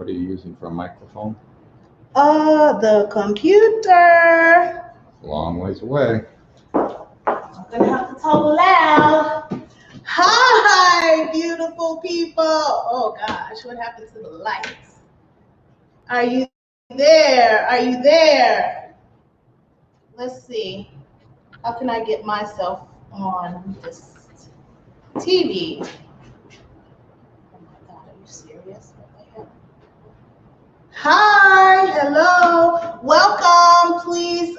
What are you using for a microphone? The computer. It's a long ways away. I'm gonna have to talk loud. Hi, beautiful people. Oh gosh, what happened to the lights? Are you there? Are you there? Let's see. How can I get myself on this TV? Oh my God, are you serious? What the heck? Hi, hello, welcome. Please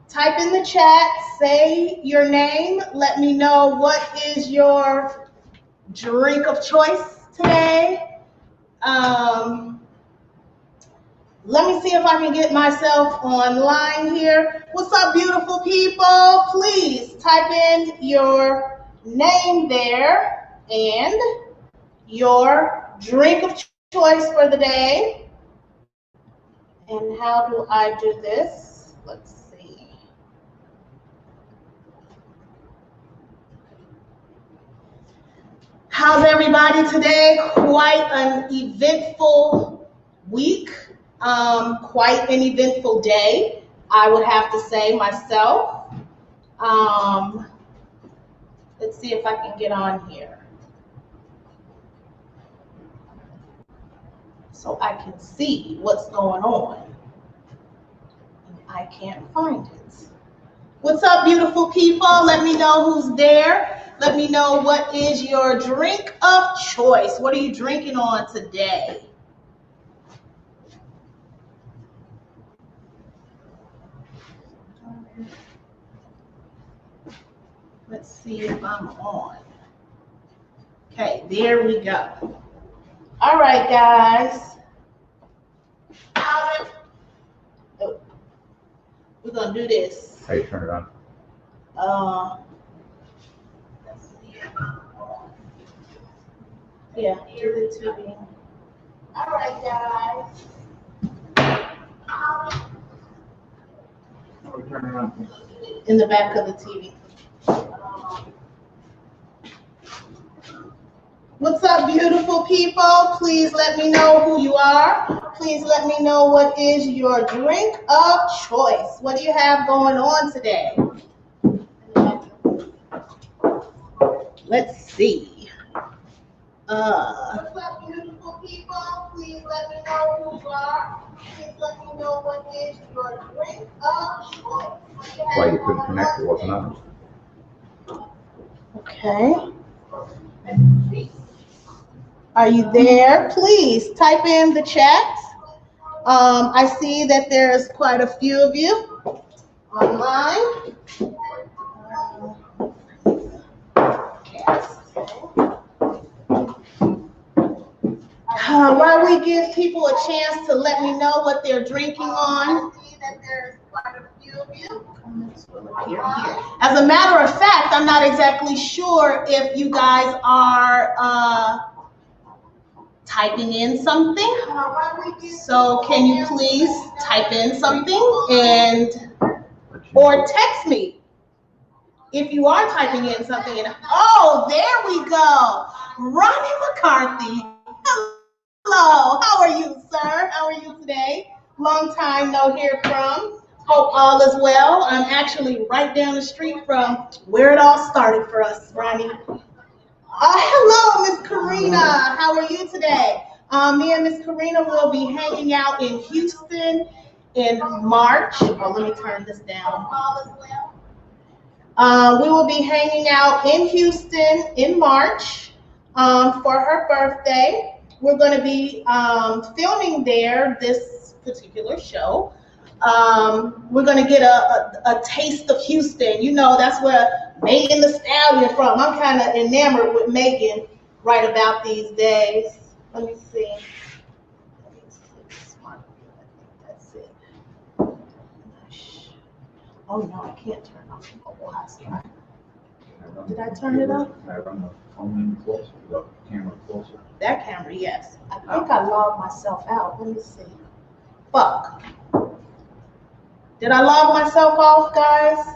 type in the chat, say your name, let me know what is your drink of choice today. Let me see if I can get myself online here. What's up, beautiful people? Please type in your name there and your drink of choice for the day. And how do I do this? Let's see. How's everybody today? Quite an eventful week. Quite an eventful day, I would have to say myself. Let's see if I can get on here so I can see what's going on. I can't find it. What's up, beautiful people? Let me know who's there. Let me know what is your drink of choice. What are you drinking on today? Let's see if I'm on. Okay, there we go. All right, guys. Oh, we're gonna do this. How you turn it on? Let's see. Yeah, do the TV. All right, guys. How we turn it on? In the back of the TV. What's up, beautiful people? Please let me know who you are. Please let me know what is your drink of choice. What do you have going on today? Let's see. What's up, beautiful people? Please let me know who you are. Please let me know what is your drink of choice. Why you couldn't connect? It wasn't on. Okay. Are you there? Please type in the chat. I see that there's quite a few of you online. While we give people a chance to let me know what they're drinking on. I see that there's quite a few of you. As a matter of fact, I'm not exactly sure if you guys are typing in something. So can you please type in something or text me if you are typing in something. Oh, there we go. Ronnie McCarthy. Hello. How are you, sir? How are you today? Long time no hear from. Hope all is well. I'm actually right down the street from where it all started for us, Ronnie. Hello, Miss Karina. How are you today? Me and Miss Karina will be hanging out in Houston in March. Oh, let me turn this down. We will be hanging out in Houston in March for her birthday. We're going to be filming there this particular show. We're going to get a taste of Houston. You know, that's where Megan Thee Stallion from. I'm kind of enamored with Megan right about these days. Let me see. That's it. Oh no, I can't turn off the mobile hotspot. Did I turn it off? I run the phone closer, the camera closer. That camera, yes. I think I logged myself out. Let me see. Fuck. Did I log myself off, guys?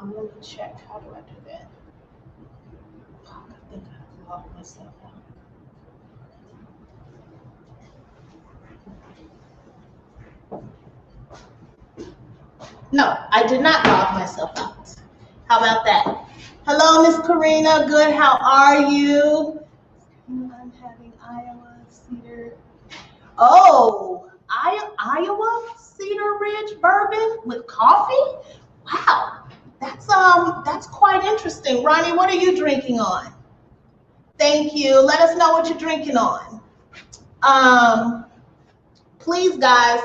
Let me check. How do I do that? Fuck, I think I logged myself out. No, I did not log myself out. How about that? Hello, Miss Karina. Good. How are you? I'm having Iowa Cedar. Oh, Iowa Cedar Ridge bourbon with coffee. Wow, that's quite interesting. Ronnie, what are you drinking on? Thank you. Let us know what you're drinking on. Please, guys,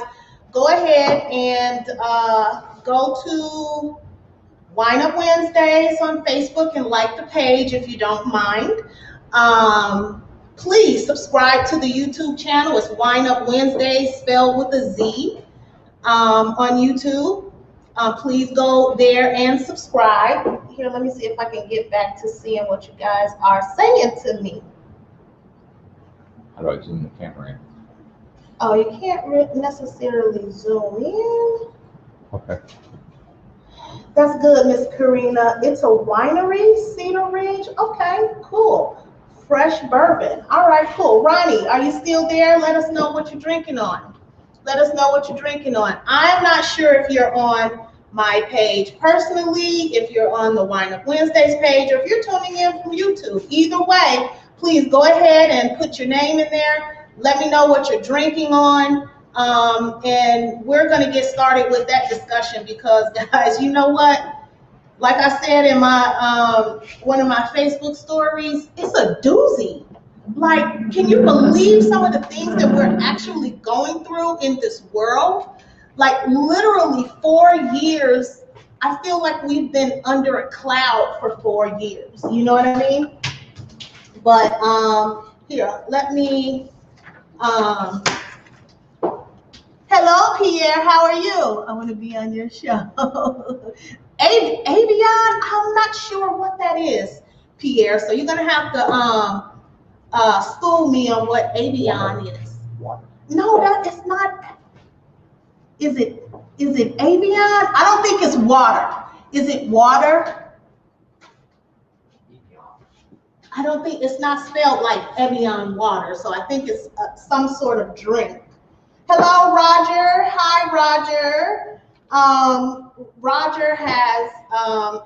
go ahead and go to WineUp Wednesdays on Facebook and like the page if you don't mind. Please subscribe to the YouTube channel. It's WineUp Wednesdays spelled with a Z on YouTube. Please go there and subscribe. Here, let me see if I can get back to seeing what you guys are saying to me. How do I zoom the camera in? Oh, you can't necessarily zoom in. Okay. That's good, Miss Karina. It's a winery, Cedar Ridge. Okay, cool. Fresh bourbon. All right, cool. Ronnie, are you still there? Let us know what you're drinking on. Let us know what you're drinking on. I'm not sure if you're on my page personally, if you're on the WineUp Wednesdays page, or if you're tuning in from YouTube. Either way, please go ahead and put your name in there. Let me know what you're drinking on. And we're going to get started with that discussion because, guys, you know what? Like I said in my one of my Facebook stories, it's a doozy. Like, can you believe some of the things that we're actually going through in this world? Like, literally 4 years, I feel like we've been under a cloud for 4 years. You know what I mean? But here, let me... Hello, Pierre. How are you? I want to be on your show. Avion, I'm not sure what that is, Pierre. So you're gonna have to school me on what Avion is. Water. No, that is not. Is it Avion? I don't think it's water. Is it water? I don't think it's not spelled like Evian water. So I think it's some sort of drink. Hello, Roger. Hi, Roger. Roger has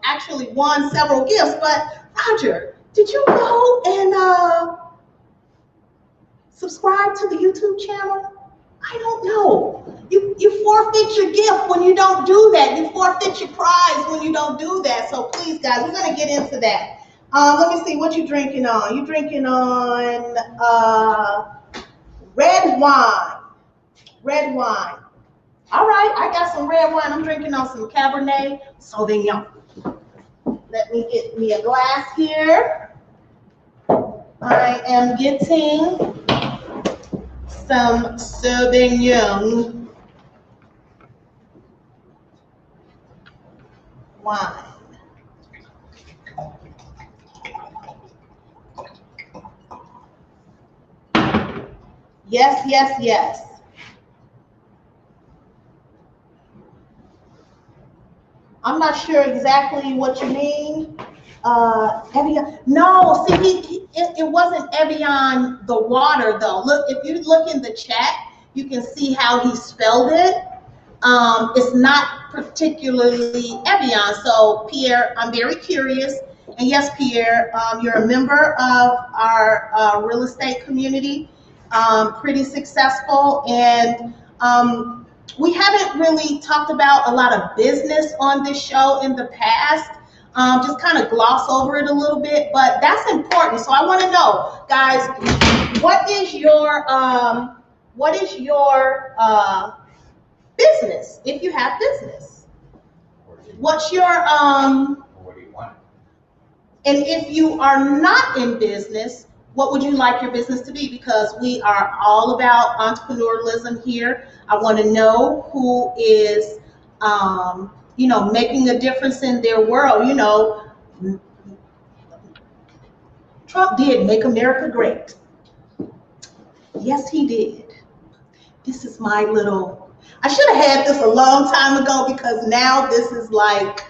actually won several gifts, but Roger, did you go and subscribe to the YouTube channel? I don't know. You forfeit your gift when you don't do that. You forfeit your prize when you don't do that. So please, guys, we're gonna get into that. Let me see what you're drinking on. You're drinking on red wine. Red wine. All right, I got some red wine. I'm drinking on some Cabernet Sauvignon. Let me get me a glass here. I am getting some Sauvignon wine. Yes, yes, yes. I'm not sure exactly what you mean. Evian. No, see, it wasn't Evian the water though. Look, if you look in the chat, you can see how he spelled it. It's not particularly Evian. So Pierre, I'm very curious. And yes, Pierre, you're a member of our real estate community, pretty successful. And we haven't really talked about a lot of business on this show in the past. Just kind of gloss over it a little bit, but that's important. So I want to know, guys, what is your business? If you have business, what's your What do you want? And if you are not in business, what would you like your business to be? Because we are all about entrepreneurialism here. I want to know who is, making a difference in their world. You know, Trump did make America great. Yes, he did. This is my little, I should have had this a long time ago because now this is like,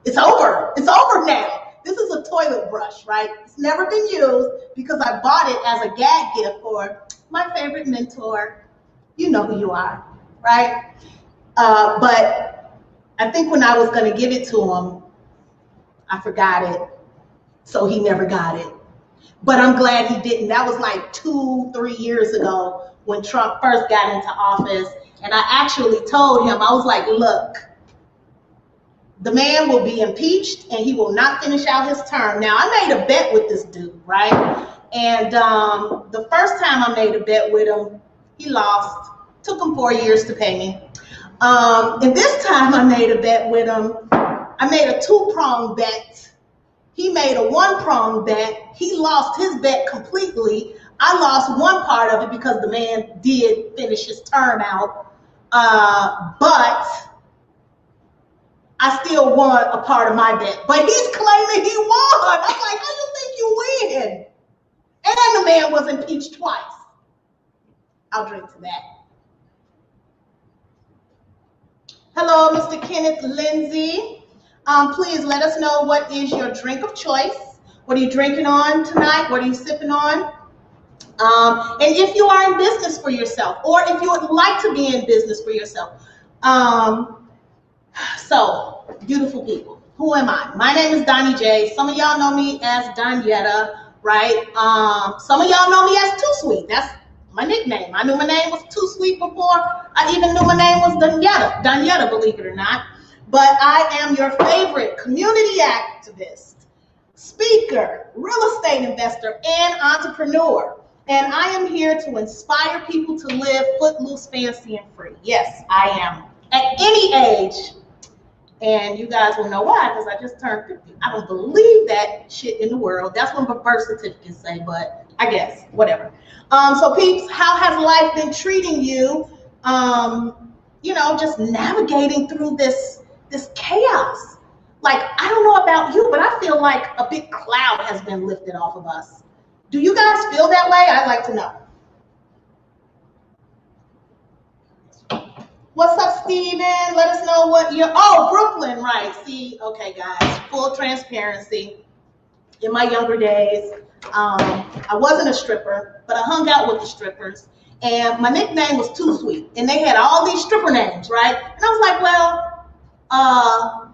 it's over. It's over now. This is a toilet brush, right? It's never been used because I bought it as a gag gift for my favorite mentor. You know who you are, right? But I think when I was going to give it to him, I forgot it. So he never got it. But I'm glad he didn't. That was like 2-3 years ago when Trump first got into office. And I actually told him, I was like, look, the man will be impeached and he will not finish out his term. Now, I made a bet with this dude, right? And the first time I made a bet with him, he lost. Took him 4 years to pay me. And this time I made a bet with him. I made a 2-pronged bet. He made a 1-pronged bet. He lost his bet completely. I lost one part of it because the man did finish his term out. But I still won a part of my bet. But he's claiming he won. I'm like, how do you think you win? And the man was impeached twice. I'll drink to that. Hello, Mr. Kenneth Lindsay. Please let us know what is your drink of choice. What are you drinking on tonight? What are you sipping on? And if you are in business for yourself, or if you would like to be in business for yourself. So, beautiful people, who am I? My name is Donnie J. Some of y'all know me as Donyetta, right? Some of y'all know me as Too Sweet. That's my nickname. I knew my name was Too Sweet before I even knew my name was Donyetta, believe it or not. But I am your favorite community activist, speaker, real estate investor, and entrepreneur. And I am here to inspire people to live footloose, fancy, and free. Yes, I am. At any age. And you guys will know why, because I just turned 50. I don't believe that shit in the world. That's what my birth certificate say, but I guess, whatever. So peeps, how has life been treating you? You know, just navigating through this chaos. Like, I don't know about you, but I feel like a big cloud has been lifted off of us. Do you guys feel that way? I'd like to know. What's up, Steven? Let us know what you're, oh, Brooklyn, right. See, okay, guys, full transparency. In my younger days, I wasn't a stripper, but I hung out with the strippers. And my nickname was Too Sweet. And they had all these stripper names, right? And I was like, well, I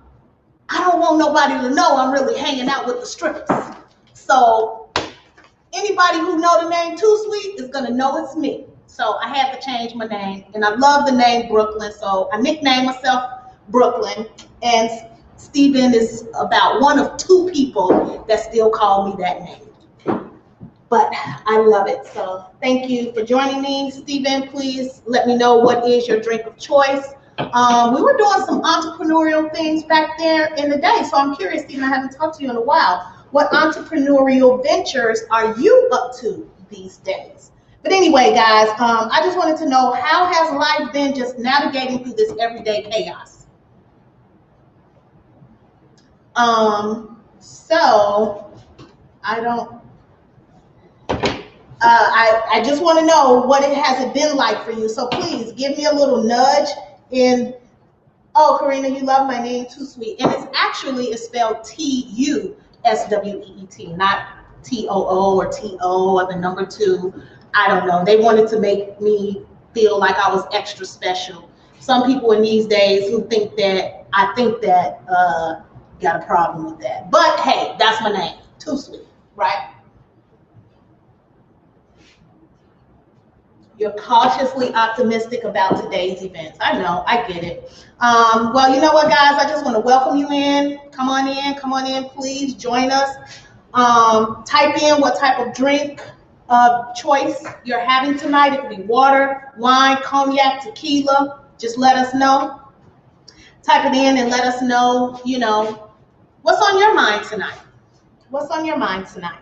don't want nobody to know I'm really hanging out with the strippers. So anybody who know the name Too Sweet is gonna know it's me. So I had to change my name, and I love the name Brooklyn, so I nicknamed myself Brooklyn. And Steven is about one of 2 people that still call me that name. But I love it. So thank you for joining me, Steven. Please let me know what is your drink of choice. We were doing some entrepreneurial things back there in the day, so I'm curious, Steven, I haven't talked to you in a while. What entrepreneurial ventures are you up to these days? But anyway, guys, I just wanted to know, how has life been just navigating through this everyday chaos? So I don't, I just want to know what it has been like for you. So please give me a little nudge in, oh, Karina, you love my name, Too Sweet. And it's spelled T-U-S-W-E-E-T, not T-O-O or T-O or the number 2. I don't know. They wanted to make me feel like I was extra special. Some people in these days who think that I think that got a problem with that. But hey, that's my name, Too Sweet, right? You're cautiously optimistic about today's events. I know, I get it. Well, you know what, guys? I just want to welcome you in. Come on in, please join us. Type in what type of drink of choice you're having tonight. It could be water, wine, cognac, tequila. Just let us know. Type it in and let us know, you know, what's on your mind tonight. What's on your mind tonight?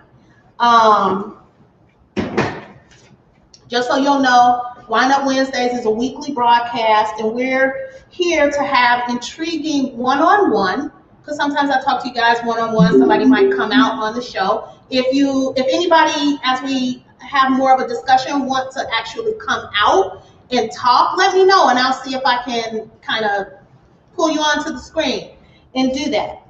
Just so you'll know, WineUp Wednesdays is a weekly broadcast, and we're here to have intriguing one-on-one, because sometimes I talk to you guys one-on-one. Somebody might come out on the show. If anybody, as we have more of a discussion, want to actually come out and talk, let me know, and I'll see if I can kind of pull you onto the screen and do that.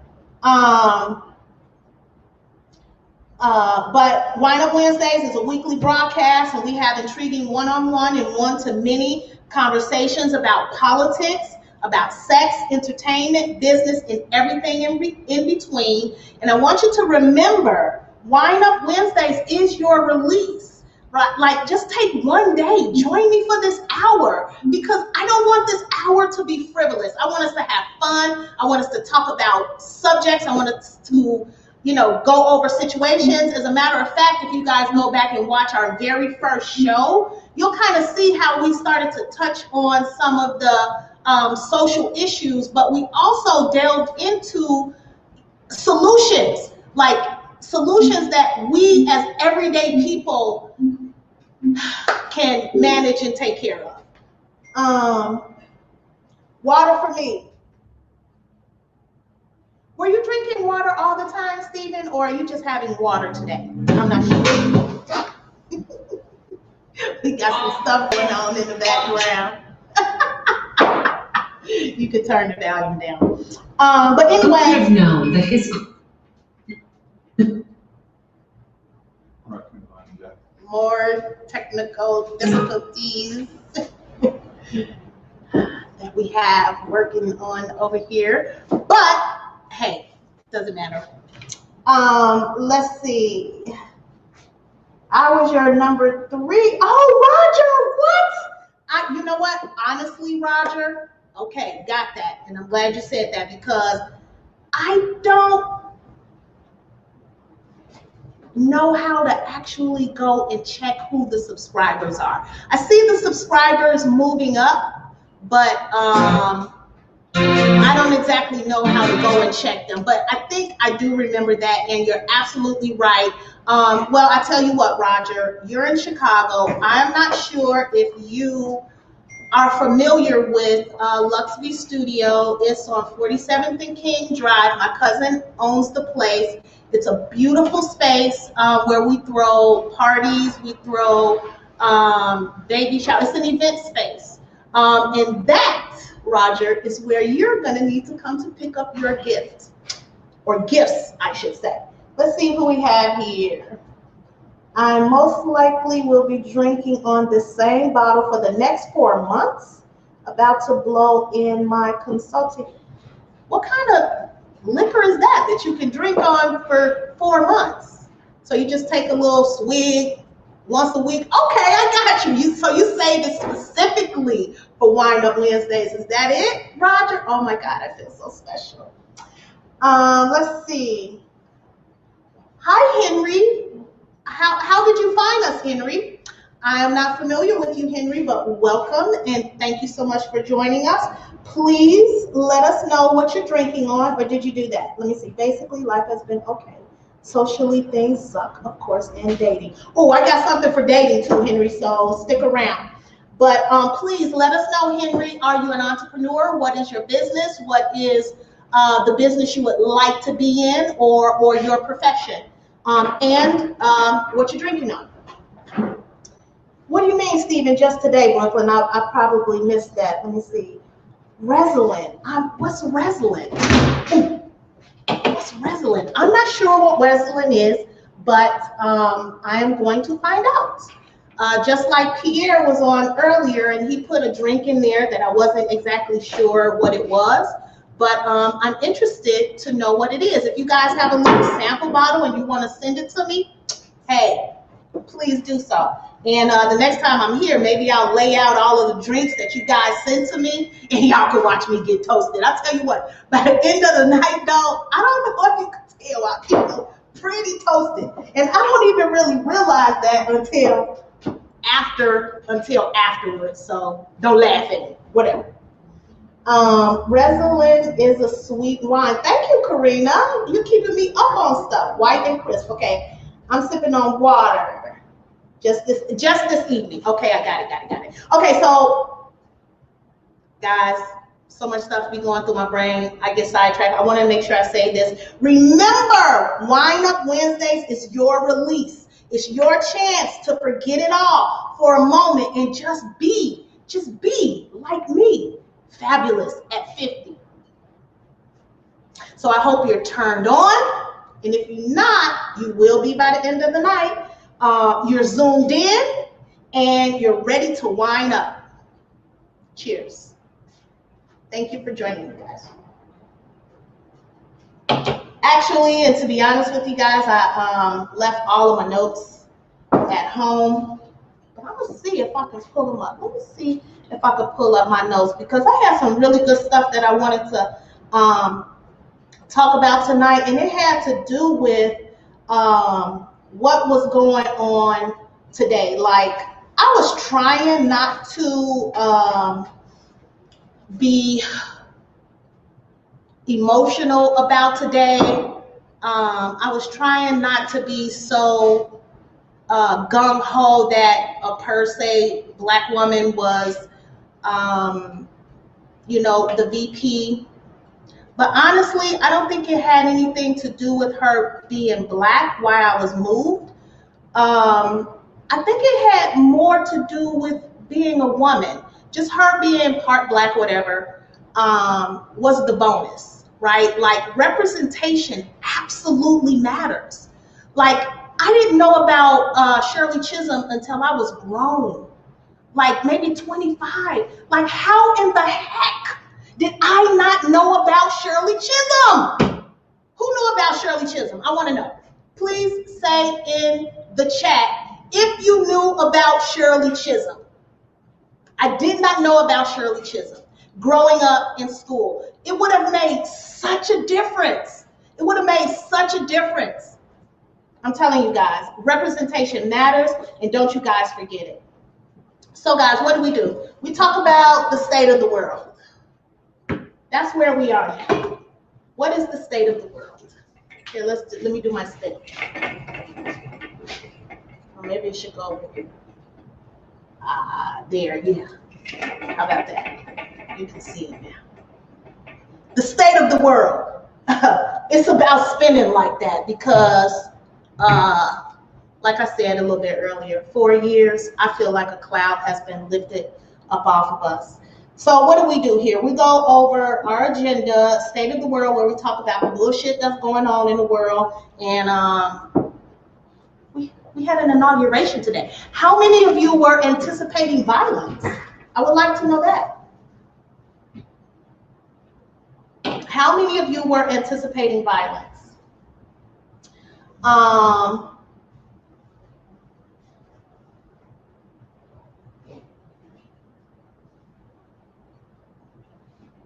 But WineUp Wednesdays is a weekly broadcast, and we have intriguing one-on-one and one-to-many conversations about politics. about sex, entertainment, business, and everything in between. And I want you to remember, WineUp Wednesdays is your release, right? Like, just take one day, join me for this hour, because I don't want this hour to be frivolous. I want us to have fun. I want us to talk about subjects. I want us to, you know, go over situations. As a matter of fact, if you guys go back and watch our very first show, you'll kind of see how we started to touch on some of the social issues, but we also delved into solutions, like solutions that we as everyday people can manage and take care of. Water for me. Were you drinking water all the time, Stephen, or are you just having water today? I'm not sure. We got some stuff going on in the background. You could turn the volume down. But anyway. I've known that his more technical difficulties that we have working on over here. But hey, doesn't matter. Let's see. I was your number 3. Oh, Roger, what? You know what? Honestly, Roger, okay, got that. And I'm glad you said that, because I don't know how to actually go and check who the subscribers are. I see the subscribers moving up, but I don't exactly know how to go and check them. But I think I do remember that, and you're absolutely right. Well, I tell you what, Roger, you're in Chicago. I'm not sure if you are familiar with Luxby Studio. It's on 47th and King Drive. My cousin owns the place. It's a beautiful space where we throw parties, we throw baby showers. It's an event space. And that, Roger, is where you're gonna need to come to pick up your gift, or gifts, I should say. Let's see who we have here. I most likely will be drinking on the same bottle for the next 4 months. About to blow in my consulting. What kind of liquor is that you can drink on for 4 months? So you just take a little swig once a week? Okay, I got you. So you saved it specifically for WineUp Wednesdays. Is that it, Roger? Oh my God, I feel so special. Let's see. Hi, Henry. How did you find us, Henry? I am not familiar with you, Henry, but welcome, and thank you so much for joining us. Please let us know what you're drinking on, or did you do that? Let me see. Basically, life has been okay. Socially, things suck, of course, and dating. Oh, I got something for dating too, Henry, so stick around. But please let us know, Henry, are you an entrepreneur? What is your business? What is the business you would like to be in, or your profession? And what you're drinking on. What do you mean, Stephen, just today, Brooklyn? I probably missed that. Let me see. Resolent. What's Resolent? What's Resolent? I'm not sure what Resolent is, but I am going to find out. Just like Pierre was on earlier, and he put a drink in there that I wasn't exactly sure what it was. But I'm interested to know what it is. If you guys have a little sample bottle and you want to send it to me, hey, please do so. And the next time I'm here, maybe I'll lay out all of the drinks that you guys send to me, and y'all can watch me get toasted. I'll tell you what, by the end of the night, though, I don't know if you can tell, I feel pretty toasted. And I don't even really realize that until afterwards. So don't laugh at me, whatever. Resolent is a sweet wine. Thank you, Karina. You're keeping me up on stuff. White and crisp. Okay, I'm sipping on water. Just this evening. Okay, I got it. Okay, so guys, so much stuff be going through my brain. I get sidetracked. I want to make sure I say this. Remember, WineUp Wednesdays is your release. It's your chance to forget it all for a moment and just be like me. Fabulous at 50. So I hope you're turned on, and if you're not, you will be by the end of the night. You're zoomed in, and you're ready to wine up. Cheers. Thank you for joining me, guys. Actually, and to be honest with you guys, I left all of my notes at home. But I'm gonna see if I can pull them up. Let me see if I can pull up my notes because I have some really good stuff that I wanted to talk about tonight, and it had to do with what was going on today. Like, I was trying not to be emotional about today. I was trying not to be so gung-ho that a per se Black woman was, the VP. But honestly, I don't think it had anything to do with her being Black, why I was moved. I think it had more to do with being a woman. Just her being part Black, whatever, was the bonus, right? Like, representation absolutely matters. Like, I didn't know about Shirley Chisholm until I was grown, like maybe 25. Like, how in the heck did I not know about Shirley Chisholm? Who knew about Shirley Chisholm? I want to know. Please say in the chat if you knew about Shirley Chisholm. I did not know about Shirley Chisholm growing up in school. It would have made such a difference. It would have made such a difference. I'm telling you guys, representation matters, and don't you guys forget it. So guys, what do? We talk about the state of the world. That's where we are now. What is the state of the world? Here, let me do my state. Or maybe it should go there, yeah. How about that? You can see it now. The state of the world. It's about spinning like that because, like I said a little bit earlier, 4 years, I feel like a cloud has been lifted up off of us. So what do here? We go over our agenda, state of the world, where we talk about the bullshit that's going on in the world. And we had an inauguration today. How many of you were anticipating violence? I would like to know that. How many of you were anticipating violence?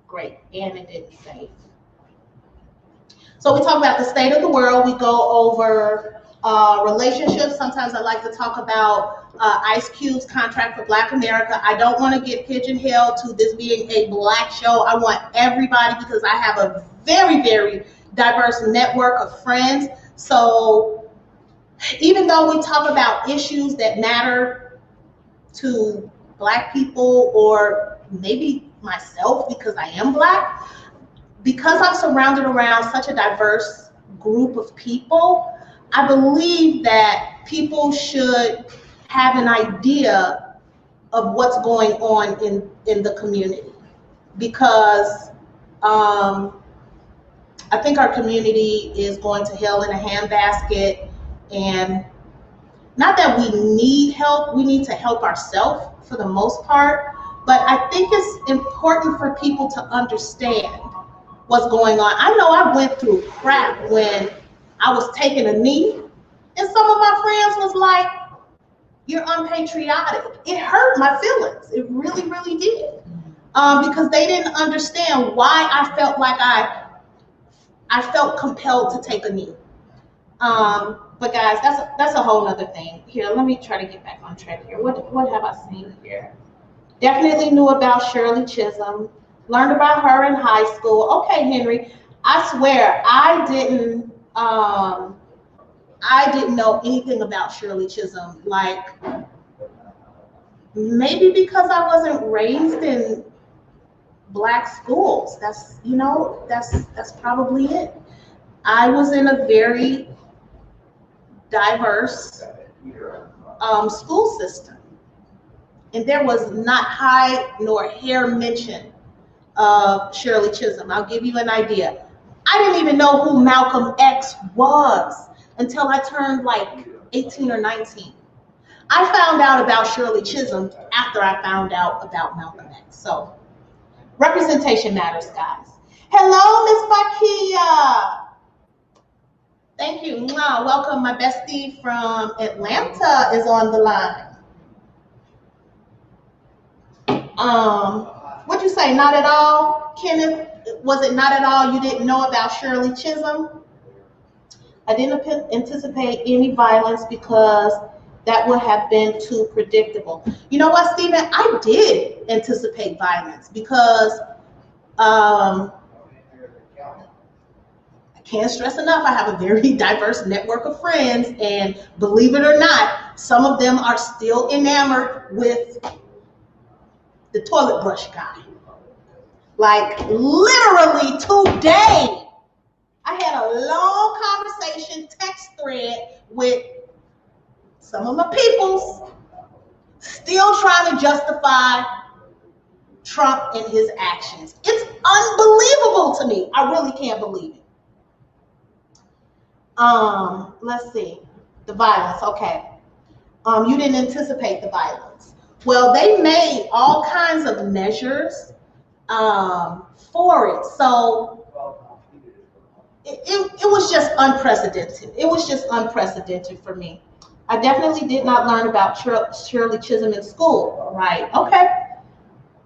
Great, and it didn't say. So we talk about the state of the world. We go over relationships. Sometimes I like to talk about Ice Cube's contract for Black America. I don't want to get pigeonholed to this being a Black show. I want everybody, because I have a very, very diverse network of friends. So even though we talk about issues that matter to Black people, or maybe myself because I am Black, because I'm surrounded around such a diverse group of people, I believe that people should have an idea of what's going on in the community, because I think our community is going to hell in a handbasket. And not that we need help, we need to help ourselves for the most part, but I think it's important for people to understand what's going on. I know I went through crap when I was taking a knee, and some of my friends was like, "You're unpatriotic." It hurt my feelings. It really, really did, because they didn't understand why I felt like I felt compelled to take a knee. But guys, that's a whole other thing. Here, let me try to get back on track here. What have I seen here? Definitely knew about Shirley Chisholm. Learned about her in high school. Okay, Henry, I swear I didn't know anything about Shirley Chisholm. Like, maybe because I wasn't raised in Black schools. That's probably it. I was in a very diverse school system, and there was not high nor hair mention of Shirley Chisholm. I'll give you an idea. I didn't even know who Malcolm X was until I turned like 18 or 19. I found out about Shirley Chisholm after I found out about Malcolm X. So representation Representation matters, guys. Hello, Miss Bakia. Thank you. Welcome. My bestie from Atlanta is on the line. What'd you say? Not at all, Kenneth? Was it not at all? You didn't know about Shirley Chisholm? I didn't anticipate any violence because that would have been too predictable. You know what, Stephen? I did anticipate violence because I can't stress enough, I have a very diverse network of friends, and believe it or not, some of them are still enamored with the toilet brush guy. Like literally today, I had a long conversation, text thread with some of my peoples, still trying to justify Trump and his actions. It's unbelievable to me. I really can't believe it. Let's see. The violence, okay. You didn't anticipate the violence. Well, they made all kinds of measures for it. So it was just unprecedented. It was just unprecedented for me. I definitely did not learn about Shirley Chisholm in school, right? Okay.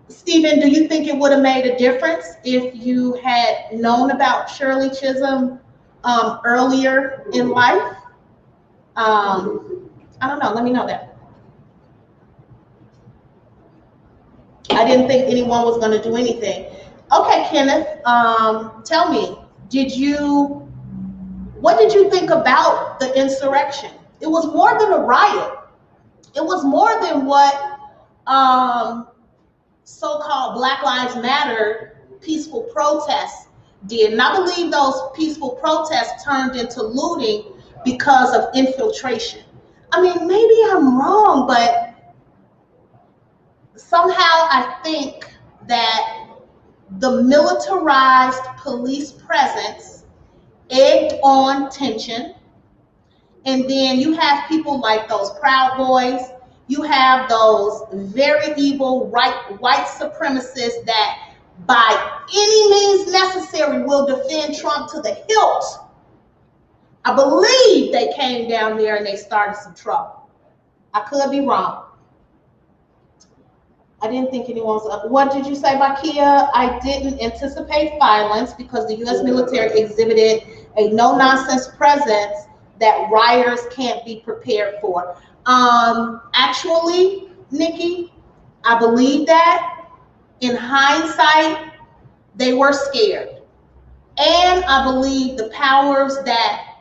Stephen, do you think it would have made a difference if you had known about Shirley Chisholm earlier in life? I don't know. Let me know that. I didn't think anyone was going to do anything. Okay, Kenneth, tell me, what did you think about the insurrection? It was more than a riot. It was more than what so-called Black Lives Matter peaceful protests did. And I believe those peaceful protests turned into looting because of infiltration. I mean, maybe I'm wrong, but somehow I think that the militarized police presence egged on tension. And then you have people like those Proud Boys. You have those very evil white supremacists that by any means necessary will defend Trump to the hilt. I believe they came down there and they started some trouble. I could be wrong. I didn't think anyone was up. What did you say, Bakia? I didn't anticipate violence because the U.S. military exhibited a no-nonsense presence that rioters can't be prepared for. Actually, Nikki, I believe that in hindsight, they were scared. And I believe the powers that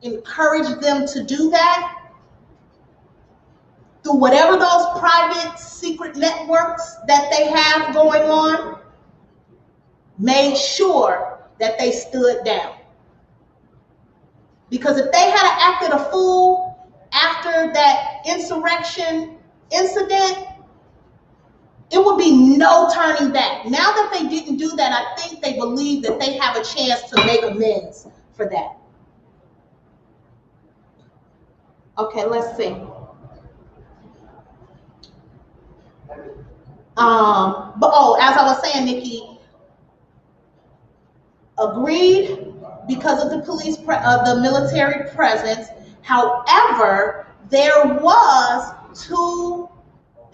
encouraged them to do that, through whatever those private secret networks that they have going on, made sure that they stood down. Because if they had acted a fool after that insurrection incident, it would be no turning back. Now that they didn't do that, I think they believe that they have a chance to make amends for that. Okay, let's see. As I was saying, Nikki, agreed because of the police, the military presence. However, there was two,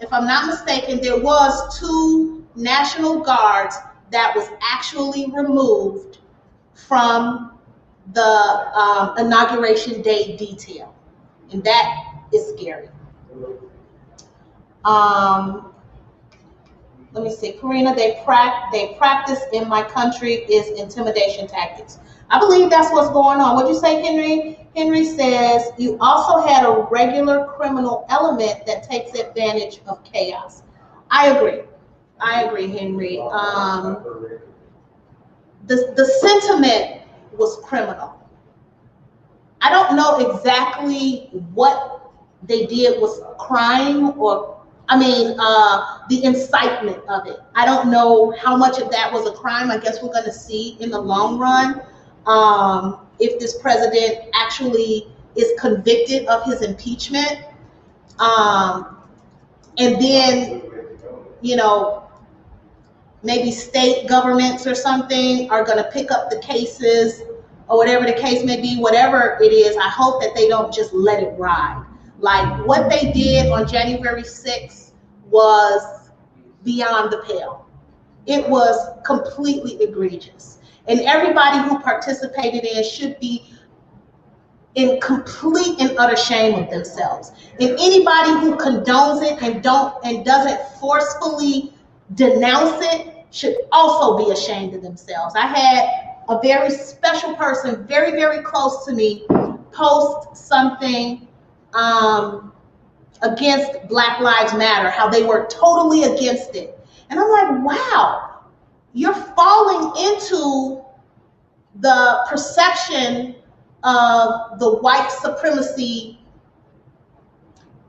if I'm not mistaken, there was two National Guards that was actually removed from the inauguration day detail, and that is scary. Let me see, Karina, they practice in my country is intimidation tactics. I believe that's what's going on. What'd you say, Henry? Henry says, you also had a regular criminal element that takes advantage of chaos. I agree, Henry. The sentiment was criminal. I don't know exactly what they did was crime or, the incitement of it. I don't know how much of that was a crime. I guess we're going to see in the long run if this president actually is convicted of his impeachment. And then, maybe state governments or something are going to pick up the cases or whatever the case may be, whatever it is, I hope that they don't just let it ride. Like what they did on January 6th was beyond the pale. It was completely egregious. And everybody who participated in should be in complete and utter shame of themselves. And anybody who condones it and doesn't forcefully denounce it should also be ashamed of themselves. I had a very special person, very, very close to me, post something against Black Lives Matter, how they were totally against it. And I'm like, wow, you're falling into the perception of the white supremacy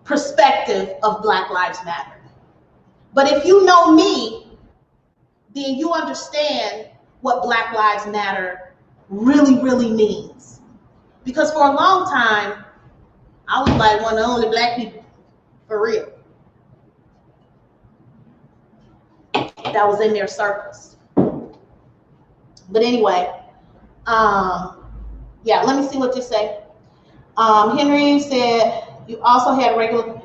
perspective of Black Lives Matter. But if you know me, then you understand what Black Lives Matter really, really means. Because for a long time, I was like one of the only black people, for real, that was in their circles. But anyway, yeah, let me see what you say. Henry said, you also had regular,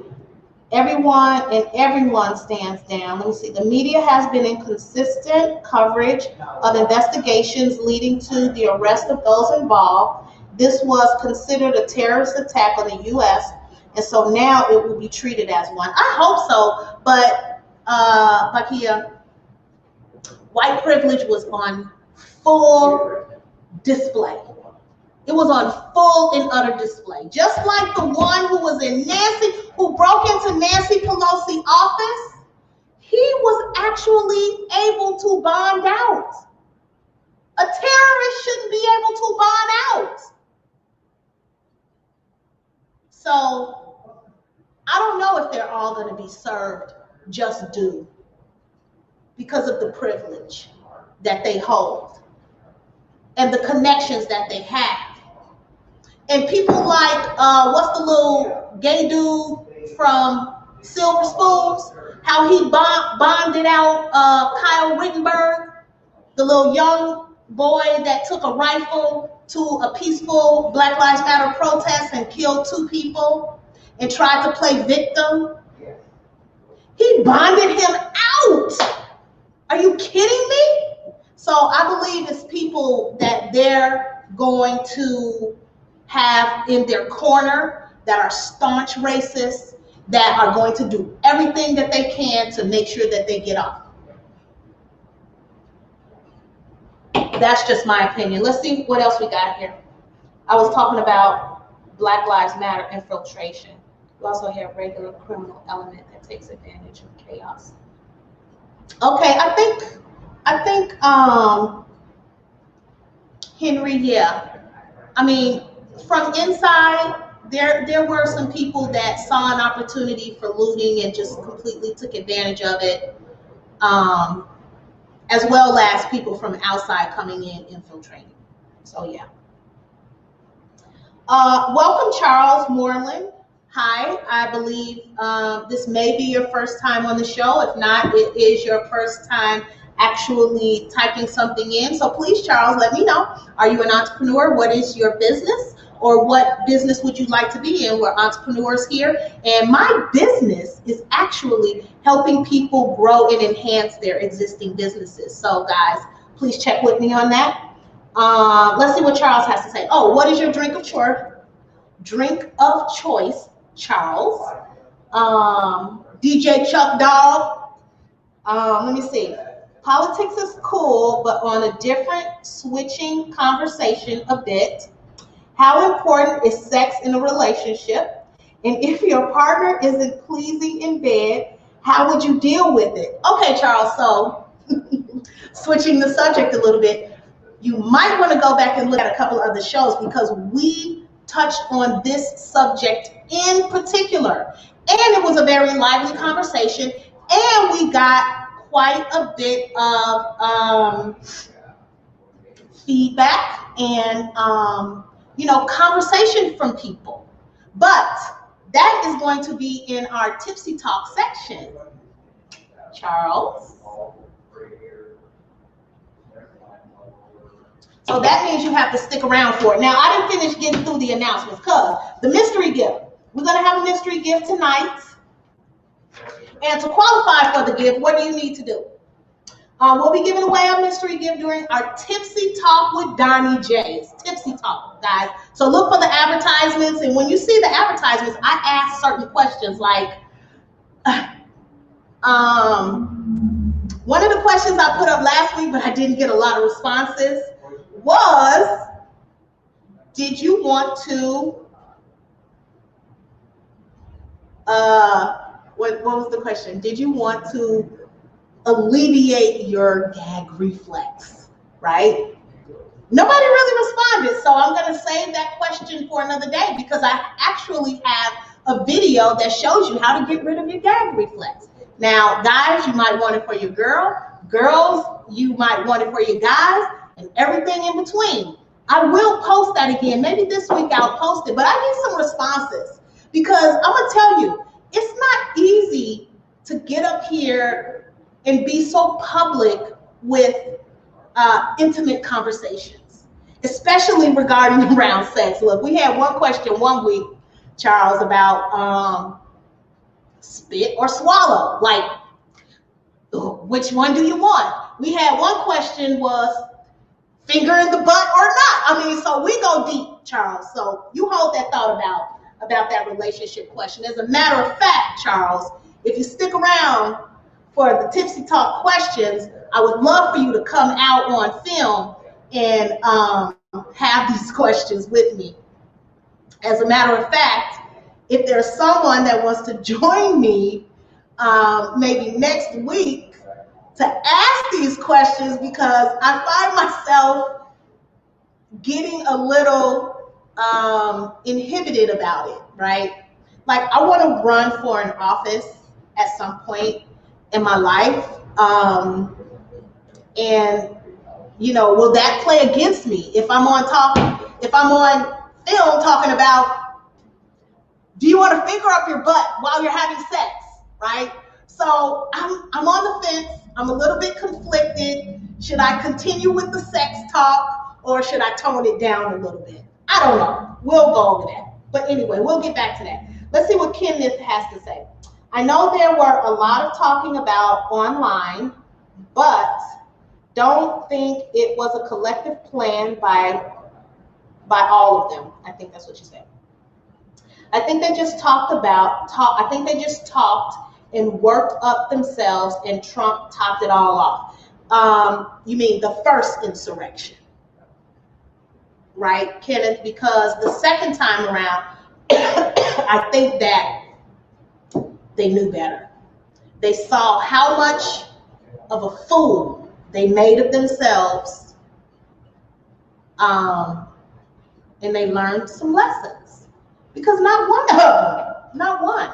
everyone stands down. Let me see. The media has been in consistent coverage of investigations leading to the arrest of those involved. This was considered a terrorist attack on the U.S., and so now it will be treated as one. I hope so, but Pakia, white privilege was on full display. It was on full and utter display. Just like the one who was in who broke into Nancy Pelosi's office, he was actually able to bond out. A terrorist shouldn't be able to bond out. So I don't know if they're all going to be served just due because of the privilege that they hold and the connections that they have. And people like, what's the little gay dude from Silver Spoons? How he bonded out Kyle Rittenberg, the little young boy that took a rifle to a peaceful Black Lives Matter protest and killed 2 people and tried to play victim. He bonded him out. Are you kidding me? So I believe it's people that they're going to have in their corner that are staunch racists, that are going to do everything that they can to make sure that they get off. That's just my opinion. Let's see what else we got here. I was talking about Black Lives Matter infiltration. We also have regular criminal element that takes advantage of chaos. Okay, I think Henry, yeah. I mean, from inside, there were some people that saw an opportunity for looting and just completely took advantage of it, as well as people from outside coming in infiltrating. So yeah. Welcome, Charles Moreland. Hi, I believe this may be your first time on the show. If not, it is your first time actually typing something in. So please, Charles, let me know. Are you an entrepreneur? What is your business? Or what business would you like to be in? We're entrepreneurs here. And my business is actually helping people grow and enhance their existing businesses. So guys, please check with me on that. Let's see what Charles has to say. Oh, what is your drink of choice? Drink of choice, Charles. DJ Chuck Dog. Let me see. Politics is cool, but on a different, switching conversation a bit. How important is sex in a relationship? And if your partner isn't pleasing in bed, how would you deal with it? Okay, Charles, so switching the subject a little bit, you might want to go back and look at a couple of other shows because we touched on this subject in particular. And it was a very lively conversation, and we got quite a bit of feedback and conversation from people. But that is going to be in our Tipsy Talk section. Charles? So that means you have to stick around for it. Now, I didn't finish getting through the announcements because the mystery gift. We're going to have a mystery gift tonight. And to qualify for the gift, what do you need to do? We'll be giving away a mystery gift during our Tipsy Talk with Donnie J. It's Tipsy Talk, guys. So look for the advertisements. And when you see the advertisements, I ask certain questions like, one of the questions I put up last week, but I didn't get a lot of responses, was, did you want to, what was the question? Did you want to alleviate your gag reflex, right? Nobody really responded, so I'm going to save that question for another day because I actually have a video that shows you how to get rid of your gag reflex. Now, guys, you might want it for your girls, you might want it for your guys, and everything in between. I will post that again. Maybe this week I'll post it, but I need some responses because I'm going to tell you, it's not easy to get up here and be so public with intimate conversations, especially regarding around sex. Look, we had one question one week, Charles, about spit or swallow, like which one do you want? We had one question was finger in the butt or not. I mean, so we go deep, Charles. So you hold that thought about that relationship question. As a matter of fact, Charles, if you stick around for the Tipsy Talk questions, I would love for you to come out on film and have these questions with me. As a matter of fact, if there's someone that wants to join me maybe next week to ask these questions, because I find myself getting a little inhibited about it, right? Like, I want to run for an office at some point in my life. And, you know, will that play against me if I'm on film talking about, do you want to finger up your butt while you're having sex, right? So I'm on the fence. I'm a little bit conflicted. Should I continue with the sex talk or should I tone it down a little bit? I don't know. We'll go over that. But anyway, we'll get back to that. Let's see what Kenneth has to say. I know there were a lot of talking about online, but don't think it was a collective plan by all of them. I think that's what you said. I think they just talked and worked up themselves, and Trump topped it all off. You mean the first insurrection, right, Kenneth? Because the second time around, I think that they knew better. They saw how much of a fool they made of themselves, and they learned some lessons. Because not one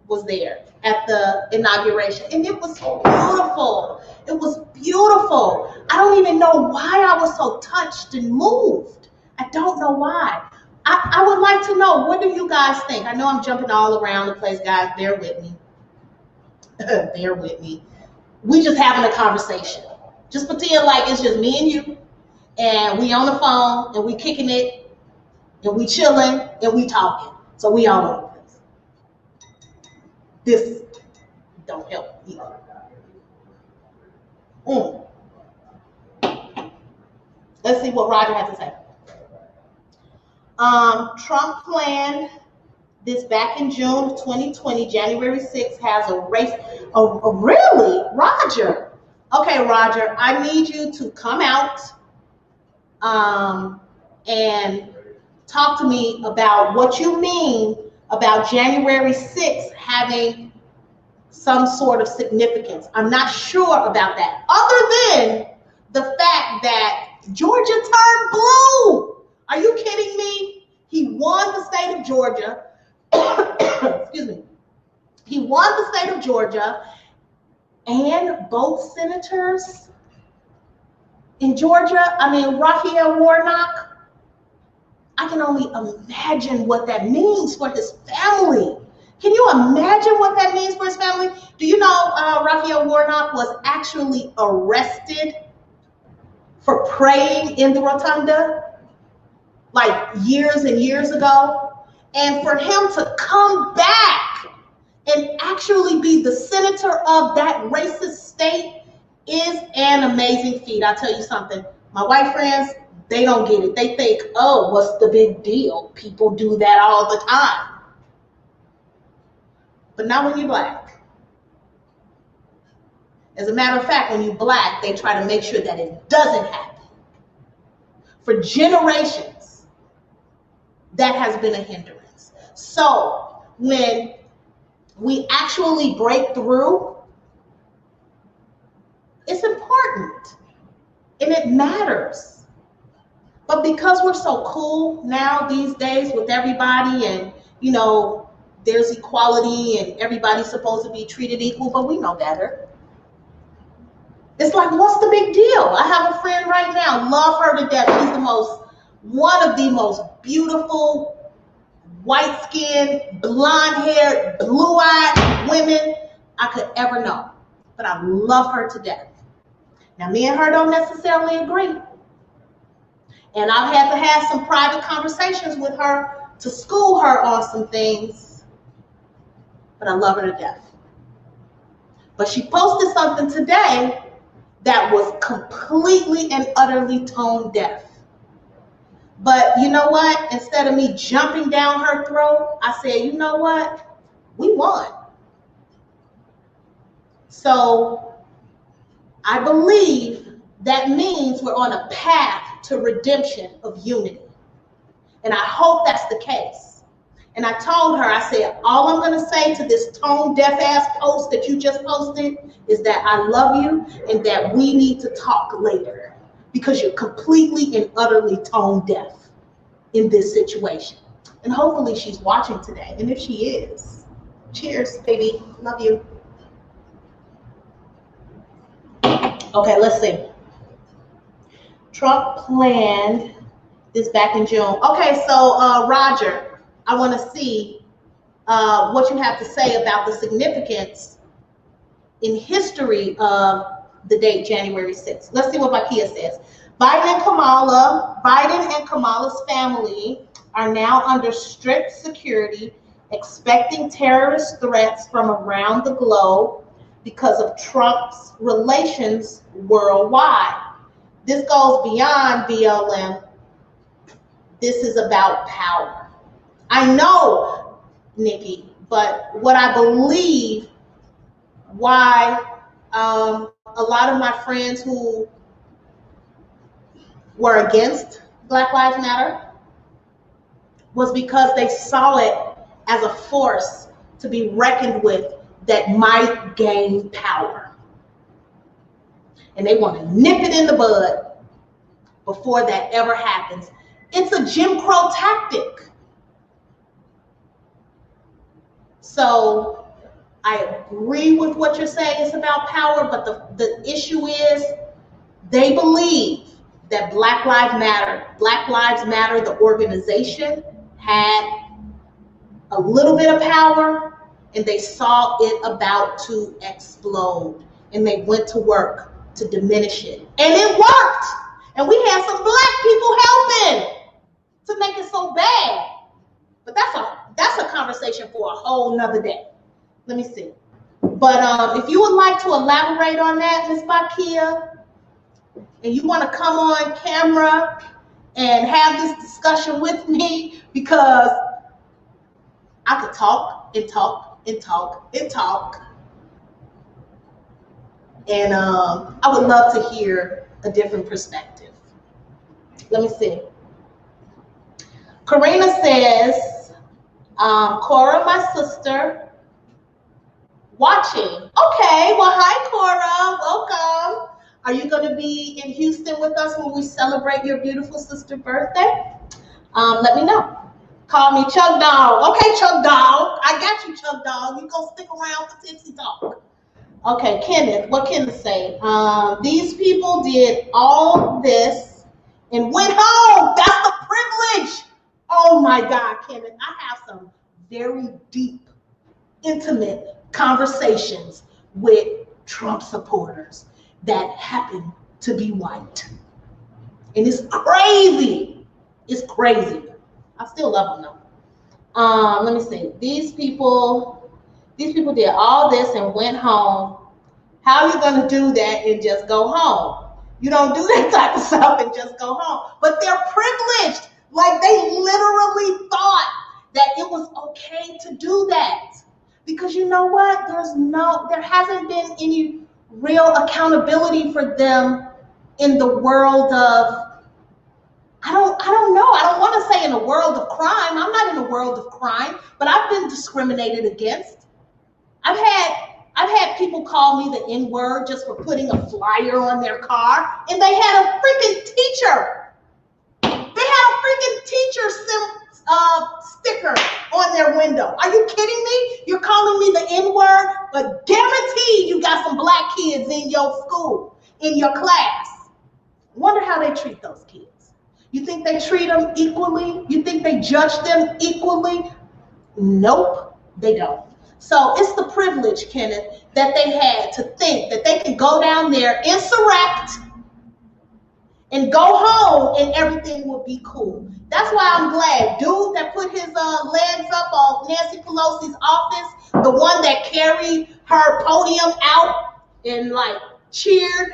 was there at the inauguration. And it was beautiful. It was beautiful. I don't even know why I was so touched and moved. I don't know why. I would like to know, what do you guys think? I know I'm jumping all around the place, guys. Bear with me. Bear with me. We just having a conversation. Just pretend like it's just me and you, and we on the phone, and we kicking it, and we chilling, and we talking. So we all over the place. This don't help either. Let's see what Roger has to say. Trump planned this back in June of 2020. January 6th has a race. Oh, really? Roger. Okay, Roger, I need you to come out and talk to me about what you mean about January 6th having some sort of significance. I'm not sure about that, other than the fact that Georgia turned blue. Are you kidding me? He won the state of Georgia. Excuse me. He won the state of Georgia, and both senators in Georgia, I mean, Raphael Warnock, I can only imagine what that means for his family. Can you imagine what that means for his family? Do you know Raphael Warnock was actually arrested for praying in the rotunda, like years and years ago. And for him to come back and actually be the senator of that racist state is an amazing feat. I'll tell you something. My white friends, they don't get it. They think, oh, what's the big deal? People do that all the time. But not when you're black. As a matter of fact, when you're black, they try to make sure that it doesn't happen. For generations, that has been a hindrance. So when we actually break through, it's important and it matters. But because we're so cool now these days with everybody, and you know, there's equality and everybody's supposed to be treated equal, but we know better. It's like, what's the big deal? I have a friend right now, love her to death. She's one of the most beautiful, white-skinned, blonde-haired, blue-eyed women I could ever know. But I love her to death. Now, me and her don't necessarily agree. And I've had to have some private conversations with her to school her on some things. But I love her to death. But she posted something today that was completely and utterly tone deaf. But you know what? Instead of me jumping down her throat, I said, you know what? We won. So I believe that means we're on a path to redemption of unity. And I hope that's the case. And I told her, I said, all I'm going to say to this tone deaf ass post that you just posted is that I love you and that we need to talk later because you're completely and utterly tone deaf in this situation. And hopefully she's watching today. And if she is, cheers, baby. Love you. Okay, let's see. Trump planned this back in June. Okay, so Roger, I want to see what you have to say about the significance in history of the date January 6th. Let's see what Bakia says. Biden and Kamala's family are now under strict security, expecting terrorist threats from around the globe because of Trump's relations worldwide. This goes beyond BLM. This is about power. I know, Nikki, but what I believe why a lot of my friends who were against Black Lives Matter was because they saw it as a force to be reckoned with that might gain power. And they want to nip it in the bud before that ever happens. It's a Jim Crow tactic. So I agree with what you're saying, it's about power, but the issue is they believe that Black Lives Matter, the organization, had a little bit of power and they saw it about to explode and they went to work to diminish it. And it worked. And we had some Black people helping to make it so bad. But that's a conversation for a whole nother day. Let me see. But if you would like to elaborate on that, Ms. Bakia, and you want to come on camera and have this discussion with me, because I could talk and talk and talk and talk. And I would love to hear a different perspective. Let me see. Karina says, Cora, my sister, watching. Okay, well, hi, Cora, welcome. Are you going to be in Houston with us when we celebrate your beautiful sister's birthday? Let me know. Call me Chug Dog. Okay, Chug Dog. I got you, Chug Dog. You go stick around for Tipsy Talk. Okay, Kenneth, what can I say? These people did all this and went home. That's the privilege. Oh my God, Kenneth, I have some very deep, intimate conversations with Trump supporters that happen to be white. And it's crazy. It's crazy. I still love them though. Let me see. These people did all this and went home. How are you going to do that and just go home? You don't do that type of stuff and just go home. But they're privileged. Like they literally thought that it was okay to do that. Because you know what? There hasn't been any real accountability for them in the world of, I don't know. I don't want to say in a world of crime. I'm not in a world of crime, but I've been discriminated against. I've had people call me the N-word just for putting a flyer on their car, and they had a freaking teacher. They had a freaking teacher sticker on their window. Are you kidding me? You're calling me the N-word, but guaranteed you got some black kids in your school, in your class. Wonder how they treat those kids. You think they treat them equally? You think they judge them equally? Nope, they don't. So it's the privilege, Kenneth, that they had to think that they can go down there, insurrect, and go home and everything will be cool. That's why I'm glad. Dude that put his legs up on Nancy Pelosi's office, the one that carried her podium out and like cheered.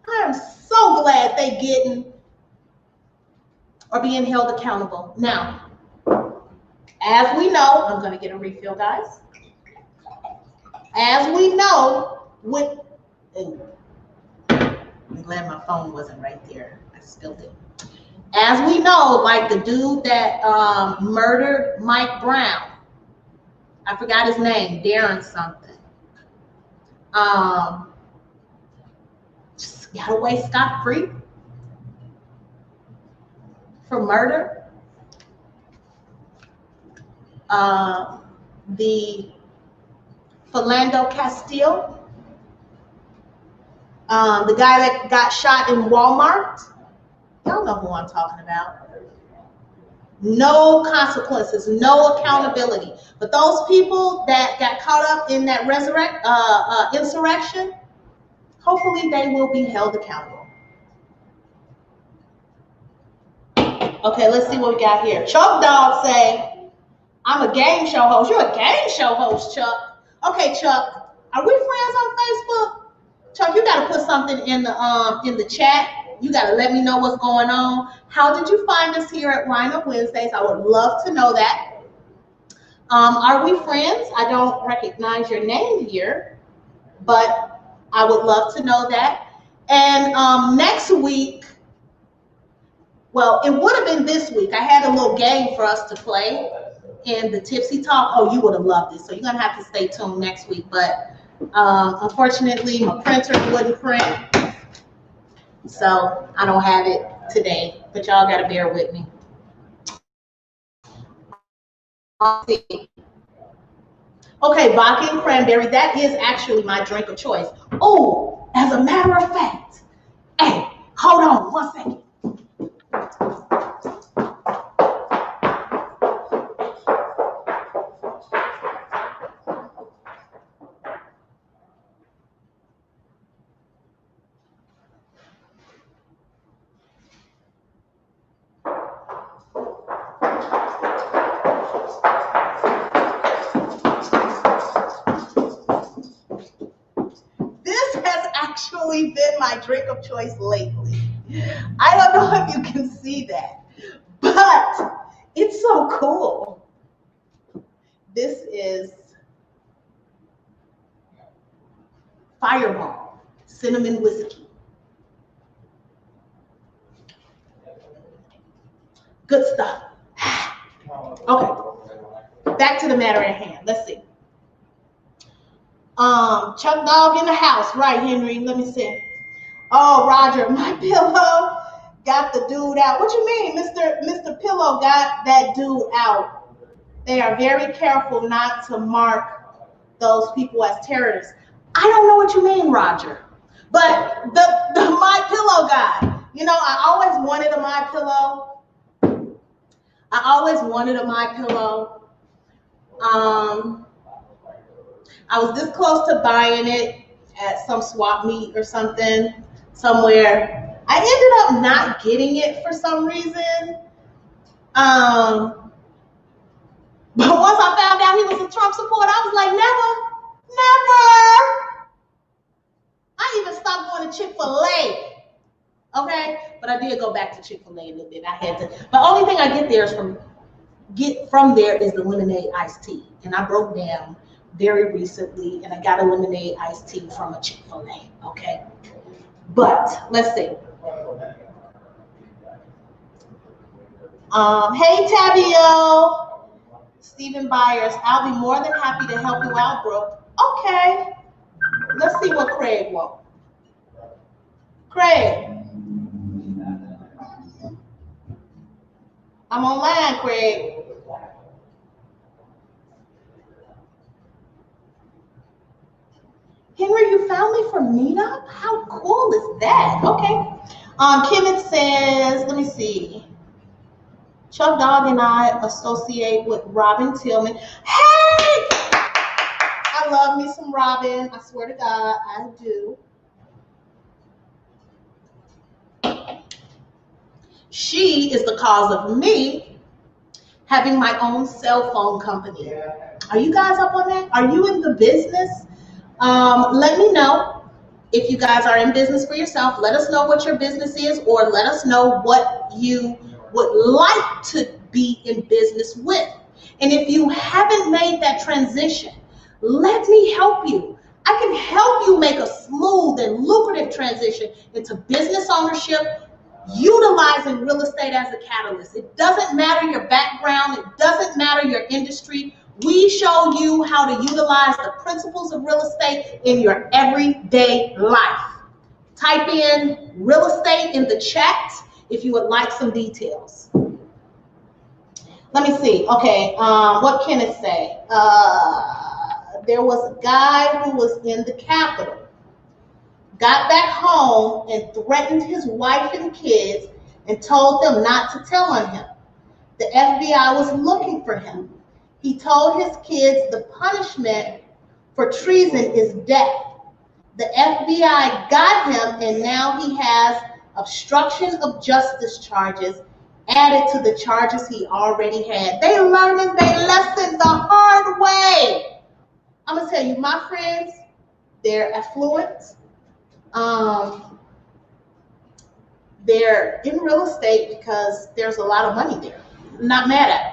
I am so glad they getting or being held accountable. Now, as we know, I'm going to get a refill, guys. As we know, I'm glad my phone wasn't right there. I spilled it. As we know, like the dude that murdered Mike Brown, I forgot his name, Darren something. Just got away scot-free for murder. The Philando Castile, the guy that got shot in Walmart. Y'all know who I'm talking about. No consequences, no accountability. But those people that got caught up in that insurrection, hopefully they will be held accountable. Okay, let's see what we got here. Chuck Dog say, I'm a game show host. You're a game show host, Chuck. Okay, Chuck, are we friends on Facebook? Chuck, you got to put something in the chat. You got to let me know what's going on. How did you find us here at WineUp Wednesdays? I would love to know that. Are we friends? I don't recognize your name here, but I would love to know that. And next week, well, it would have been this week. I had a little game for us to play in the Tipsy Talk. Oh, you would have loved it. So you're going to have to stay tuned next week. But unfortunately, my printer wouldn't print. So I don't have it today. But y'all got to bear with me. Okay, vodka and cranberry. That is actually my drink of choice. Oh, as a matter of fact. Hey, hold on 1 second. Been my drink of choice lately. I don't know if you can see that, but it's so cool. This is Fireball cinnamon whiskey. Good stuff. Okay, back to the matter at hand. Let's see. Chuck Dog in the house, right, Henry? Let me see. Oh, Roger, my pillow got the dude out. What you mean, Mr. Pillow got that dude out? They are very careful not to mark those people as terrorists. I don't know what you mean, Roger. But the My Pillow guy, you know, I always wanted a My Pillow. I always wanted a My Pillow. I was this close to buying it at some swap meet or something. somewhere. I ended up not getting it for some reason. But once I found out he was a Trump supporter, I was like, never. I even stopped going to Chick-fil-A. Okay, but I did go back to Chick-fil-A a little bit. I had to. The only thing I get from there is the lemonade iced tea, and I broke down very recently, and I got a lemonade iced tea from a Chick-fil-A. Okay, but let's see. Hey Tabio, Stephen Byers. I'll be more than happy to help you out, Brooke. Okay, let's see what Craig wants. Craig. I'm online, Craig. Henry, you found me for Meetup? How cool is that? Okay. Kenneth says, let me see. Chuck Dog and I associate with Robin Tillman. Hey! I love me some Robin. I swear to God, I do. She is the cause of me having my own cell phone company. Are you guys up on that? Are you in the business? Let me know if you guys are in business for yourself. Let us know what your business is, or let us know what you would like to be in business with. And if you haven't made that transition, let me help you. I can help you make a smooth and lucrative transition into business ownership, utilizing real estate as a catalyst. It doesn't matter your background. It doesn't matter your industry. We show you how to utilize the principles of real estate in your everyday life. Type in real estate in the chat if you would like some details. Let me see. Okay, what can it say? There was a guy who was in the Capitol, got back home and threatened his wife and kids and told them not to tell on him. The FBI was looking for him. He told his kids the punishment for treason is death. The FBI got him, and now he has obstruction of justice charges added to the charges he already had. They learning their lesson the hard way. I'm gonna tell you, my friends, they're affluent. They're in real estate because there's a lot of money there. I'm not mad at it.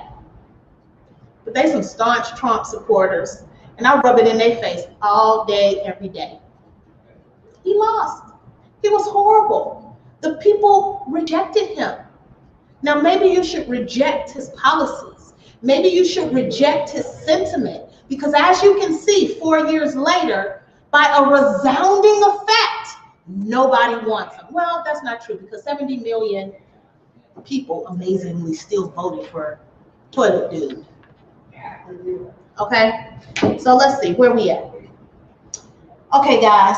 But they some staunch Trump supporters, and I rub it in their face all day, every day. He lost. He was horrible. The people rejected him. Now, maybe you should reject his policies. Maybe you should reject his sentiment, because as you can see, 4 years later, by a resounding effect, nobody wants him. Well, that's not true, because 70 million people amazingly still voted for Toilet Dude. Okay, so let's see, where we at? Okay, guys,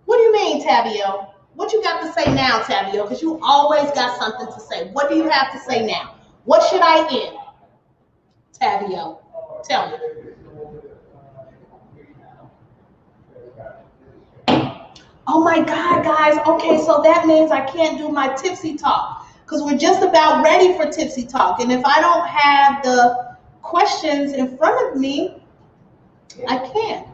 what do you mean, Tabio? What you got to say now, Tabio? Because you always got something to say. What do you have to say now? What should I end? Tabio, tell me. Oh my God, guys. Okay, so that means I can't do my tipsy talk, because we're just about ready for tipsy talk. And if I don't have the questions in front of me, I can't.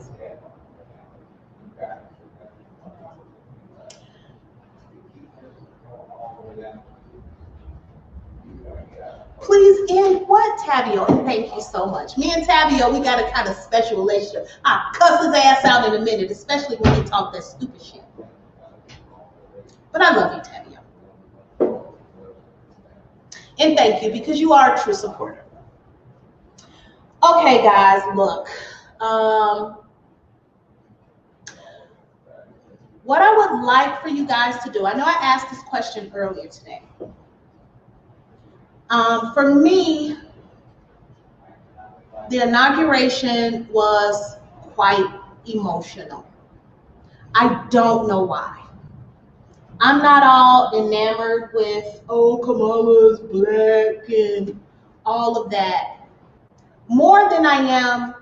Please end what, Tabio? And thank you so much. Me and Tabio, we got a kind of special relationship. I'll cuss his ass out in a minute, especially when he talk that stupid shit. But I love you, Tabio. And thank you, because you are a true supporter. Okay, guys, look. What I would like for you guys to do, I know I asked this question earlier today. For me, the inauguration was quite emotional. I don't know why. I'm not all enamored with, oh, Kamala's black and all of that. More than I am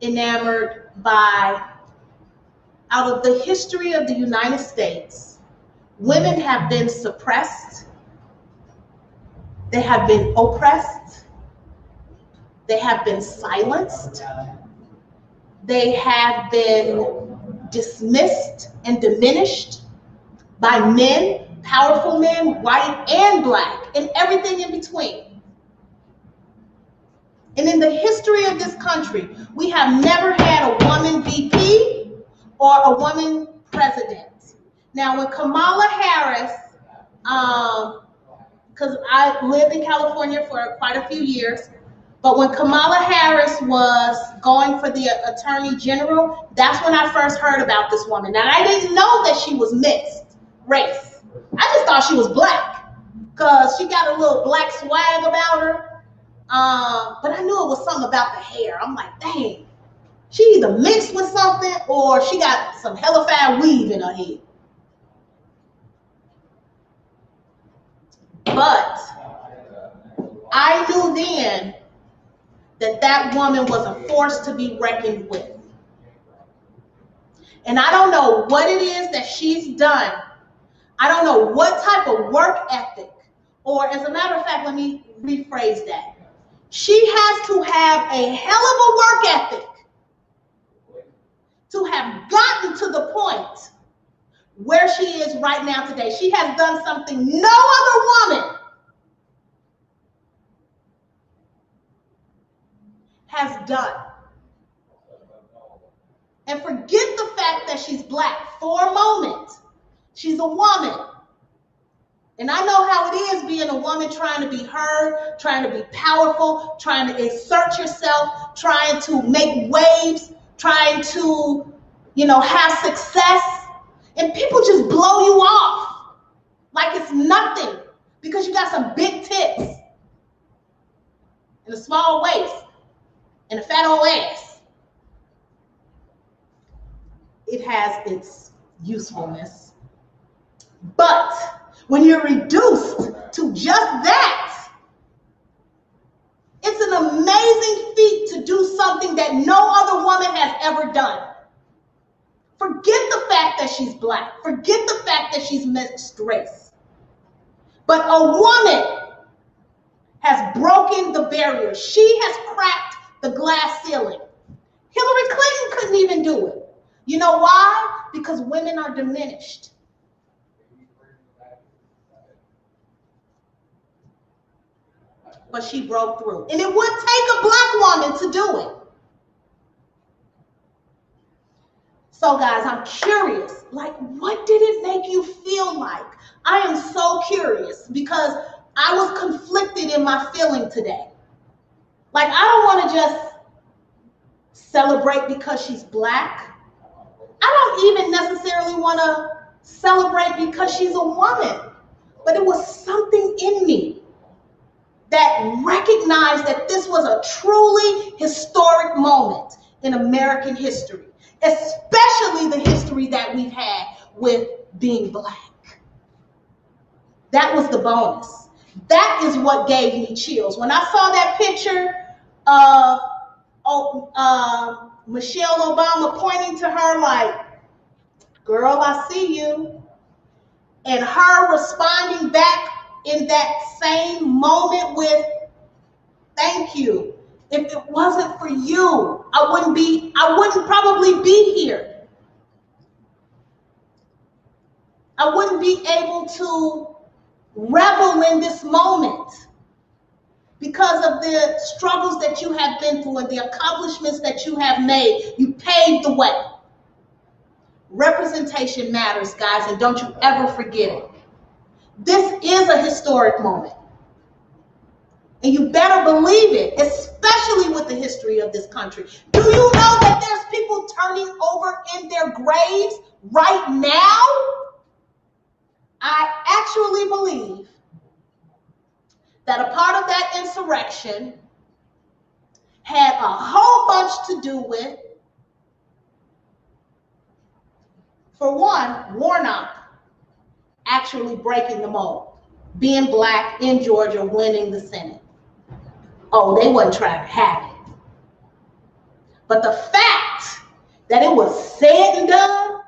enamored by out of the history of the United States, women have been suppressed, they have been oppressed, they have been silenced, they have been dismissed and diminished by men, powerful men, white and black, and everything in between. And in the history of this country, we have never had a woman VP or a woman president. Now, when Kamala Harris, because I lived in California for quite a few years, but when Kamala Harris was going for the Attorney General, that's when I first heard about this woman. Now, I didn't know that she was mixed race. I just thought she was black because she got a little black swag about her. But I knew it was something about the hair. I'm like, dang, she either mixed with something or she got some hellified weave in her head. But I knew then that that woman was a force to be reckoned with. And I don't know what it is that she's done. I don't know what type of work ethic, or as a matter of fact, let me rephrase that. She has to have a hell of a work ethic to have gotten to the point where she is right now today. She has done something no other woman has done. And forget the fact that she's black for a moment. She's a woman. And I know how it is being a woman, trying to be heard, trying to be powerful, trying to insert yourself, trying to make waves, trying to, have success. And people just blow you off like it's nothing because you got some big tits and a small waist and a fat old ass. It has its usefulness. But when you're reduced to just that, it's an amazing feat to do something that no other woman has ever done. Forget the fact that she's black. Forget the fact that she's mixed race. But a woman has broken the barrier. She has cracked the glass ceiling. Hillary Clinton couldn't even do it. You know why? Because women are diminished. But she broke through. And it would take a black woman to do it. So guys, I'm curious, what did it make you feel like? I am so curious because I was conflicted in my feeling today. I don't want to just celebrate because she's black. I don't even necessarily want to celebrate because she's a woman. But it was something in me that recognized that this was a truly historic moment in American history, especially the history that we've had with being black. That was the bonus. That is what gave me chills. When I saw that picture of Michelle Obama pointing to her like, girl, I see you, and her responding back in that same moment with, thank you. If it wasn't for you, I wouldn't probably be here. I wouldn't be able to revel in this moment because of the struggles that you have been through and the accomplishments that you have made. You paved the way. Representation matters, guys, and don't you ever forget it. This is a historic moment. And you better believe it, especially with the history of this country. Do you know that there's people turning over in their graves right now? I actually believe that a part of that insurrection had a whole bunch to do with, for one, Warnock actually breaking the mold, being black in Georgia, winning the Senate. Oh, they wasn't trying to have it. But the fact that it was said and done,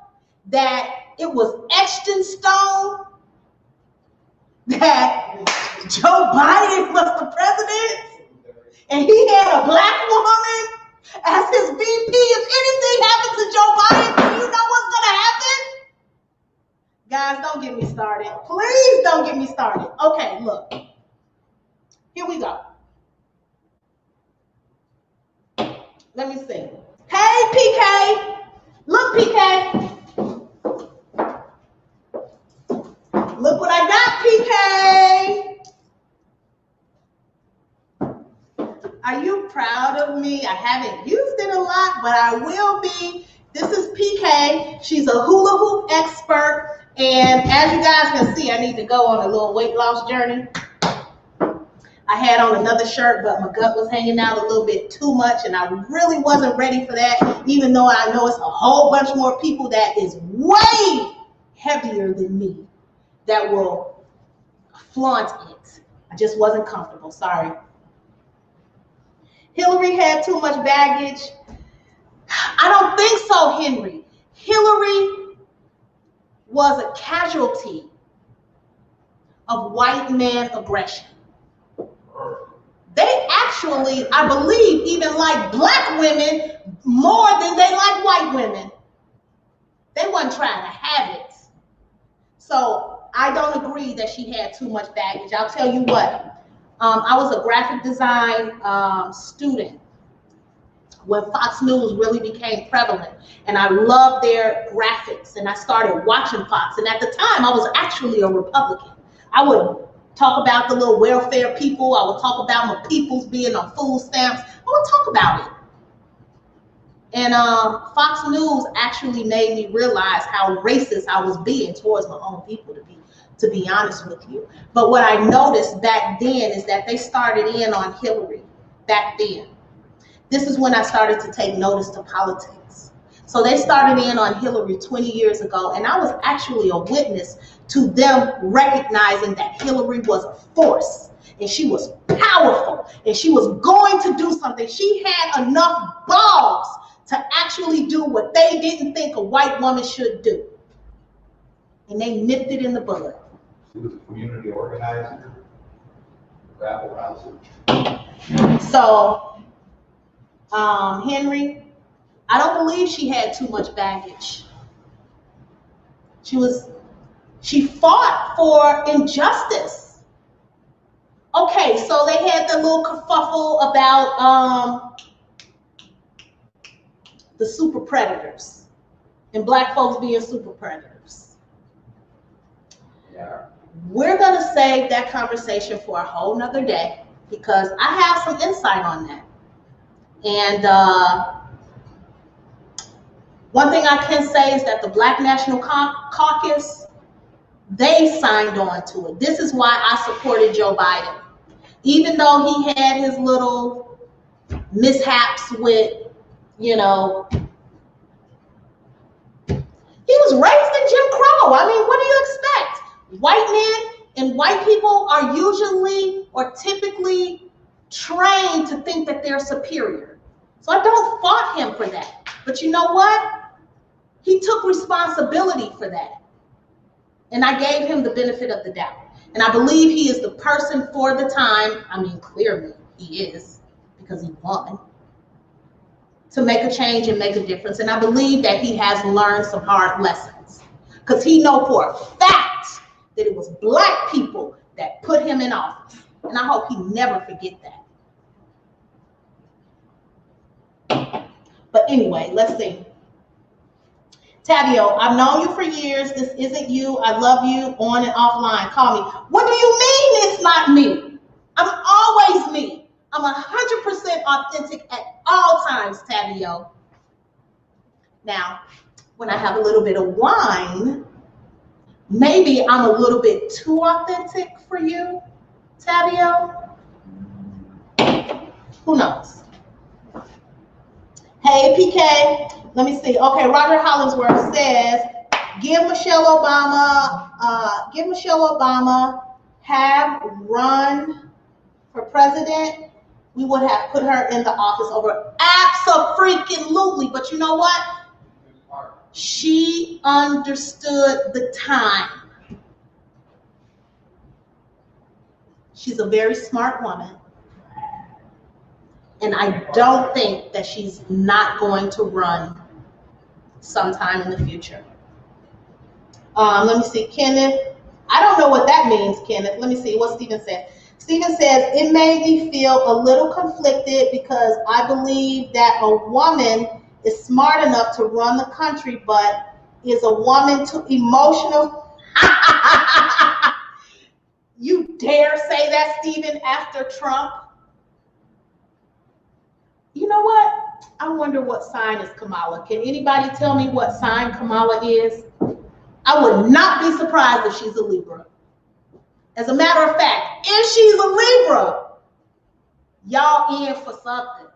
that it was etched in stone that Joe Biden was the president and he had a black woman as his VP? If anything happens to Joe Biden, you know what's gonna happen? Guys, don't get me started. Please don't get me started. Okay, look. Here we go. Let me see. Hey, PK. Look, PK. Look what I got, PK. Are you proud of me? I haven't used it a lot, but I will be. This is PK. She's a hula hoop expert. And as you guys can see, I need to go on a little weight loss journey. I had on another shirt, but my gut was hanging out a little bit too much, and I really wasn't ready for that, even though I know it's a whole bunch more people that is way heavier than me that will flaunt it. I just wasn't comfortable, sorry. Hillary had too much baggage. I don't think so, Henry. Hillary was a casualty of white man aggression. They actually, I believe, even like black women more than they like white women. They weren't trying to have it. So I don't agree that she had too much baggage. I'll tell you what, I was a graphic design student when Fox News really became prevalent, and I loved their graphics, and I started watching Fox. And at the time, I was actually a Republican. I would talk about the little welfare people. I would talk about my peoples being on food stamps. I would talk about it. And Fox News actually made me realize how racist I was being towards my own people, to be honest with you. But what I noticed back then is that they started in on Hillary back then. This is when I started to take notice to politics. So they started in on Hillary 20 years ago, and I was actually a witness to them recognizing that Hillary was a force, and she was powerful, and she was going to do something. She had enough balls to actually do what they didn't think a white woman should do. And they nipped it in the bud. She was a community organizer, rabble rouser. So, Henry, I don't believe she had too much baggage. She fought for injustice. Okay, so they had the little kerfuffle about the super predators and black folks being super predators. Yeah. We're gonna save that conversation for a whole nother day because I have some insight on that. And one thing I can say is that the Black National Caucus, they signed on to it. This is why I supported Joe Biden. Even though he had his little mishaps with, you know, he was raised in Jim Crow. I mean, what do you expect? White men and white people are usually or typically trained to think that they're superior. So I don't fault him for that. But you know what? He took responsibility for that. And I gave him the benefit of the doubt. And I believe he is the person for the time, I mean, clearly he is, because he won, to make a change and make a difference. And I believe that he has learned some hard lessons. Because he knows for a fact that it was black people that put him in office. And I hope he never forget that. But anyway, let's see. Tavio, I've known you for years. This isn't you. I love you on and offline. Call me. What do you mean it's not me? I'm always me. I'm 100% authentic at all times, Tavio. Now, when I have a little bit of wine, maybe I'm a little bit too authentic for you, Tavio. Who knows? Hey, PK. Let me see. Okay, Roger Hollingsworth says, give Michelle Obama have run for president, we would have put her in the office over. Abso-freaking-lutely. But you know what? She understood the time. She's a very smart woman. And I don't think that she's not going to run sometime in the future. Let me see, Kenneth. I don't know what that means, Kenneth. Let me see what Stephen said. Stephen says, it made me feel a little conflicted because I believe that a woman is smart enough to run the country, but is a woman too emotional? You dare say that, Stephen, after Trump? You know what? I wonder what sign is Kamala. Can anybody tell me what sign Kamala is? I would not be surprised if she's a Libra. As a matter of fact, if she's a Libra, y'all in for something.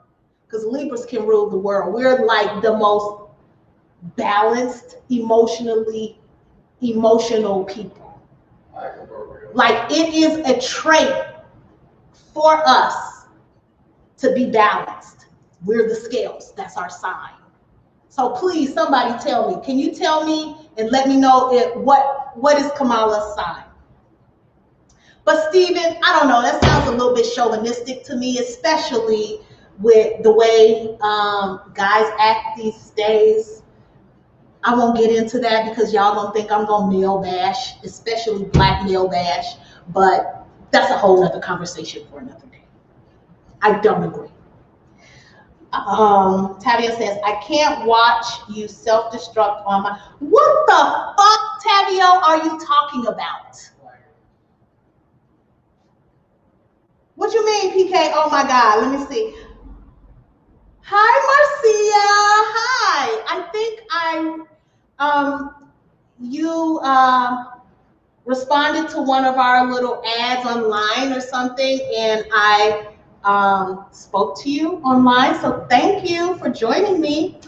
Because Libras can rule the world. We're like the most balanced, emotional people. Like, it is a trait for us to be balanced. We're the scales. That's our sign. So please, somebody tell me. Can you tell me and let me know what is Kamala's sign? But Stephen, I don't know. That sounds a little bit chauvinistic to me, especially with the way guys act these days. I won't get into that because y'all gonna think I'm gonna male bash, especially black male bash. But that's a whole other conversation for another day. I don't agree. Tavia says, I can't watch you self-destruct on my... What the fuck, Tavia, are you talking about? What you mean, PK? Oh my God, let me see. Hi, Marcia. Hi. I think you responded to one of our little ads online or something, and I spoke to you online, so thank you for joining me.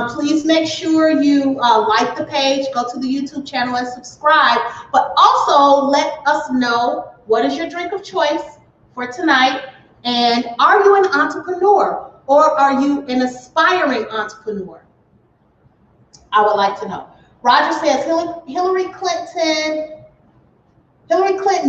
Please make sure you like the page, go to the YouTube channel and subscribe, but also let us know what is your drink of choice for tonight, and are you an entrepreneur or are you an aspiring entrepreneur? I would like to know. Roger says Hillary Clinton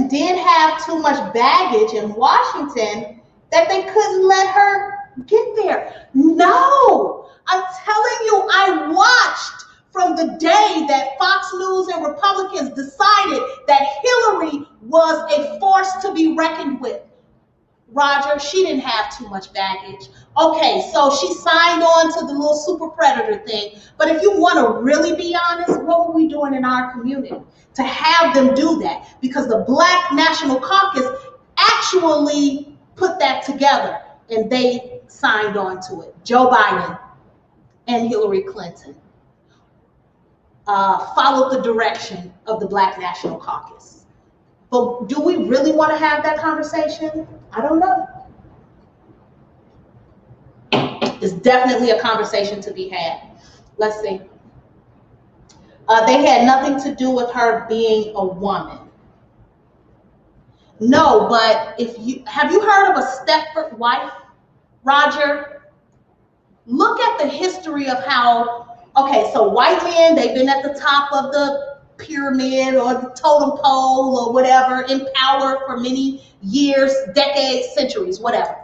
did have too much baggage in Washington that they couldn't let her get there. No, I'm telling you, I watched from the day that Fox News and Republicans decided that Hillary was a force to be reckoned with. Roger, she didn't have too much baggage. Okay, so she signed on to the little super predator thing. But if you want to really be honest, what were we doing in our community to have them do that? Because the Black National Caucus actually put that together and they signed on to it. Joe Biden and Hillary Clinton followed the direction of the Black National Caucus. But do we really want to have that conversation? I don't know. It's definitely a conversation to be had. Let's see. They had nothing to do with her being a woman. No, but have you heard of a Stepford wife, Roger? Look at the history of how, okay, so white men, they've been at the top of the pyramid or the totem pole or whatever, in power for many years, decades, centuries, whatever.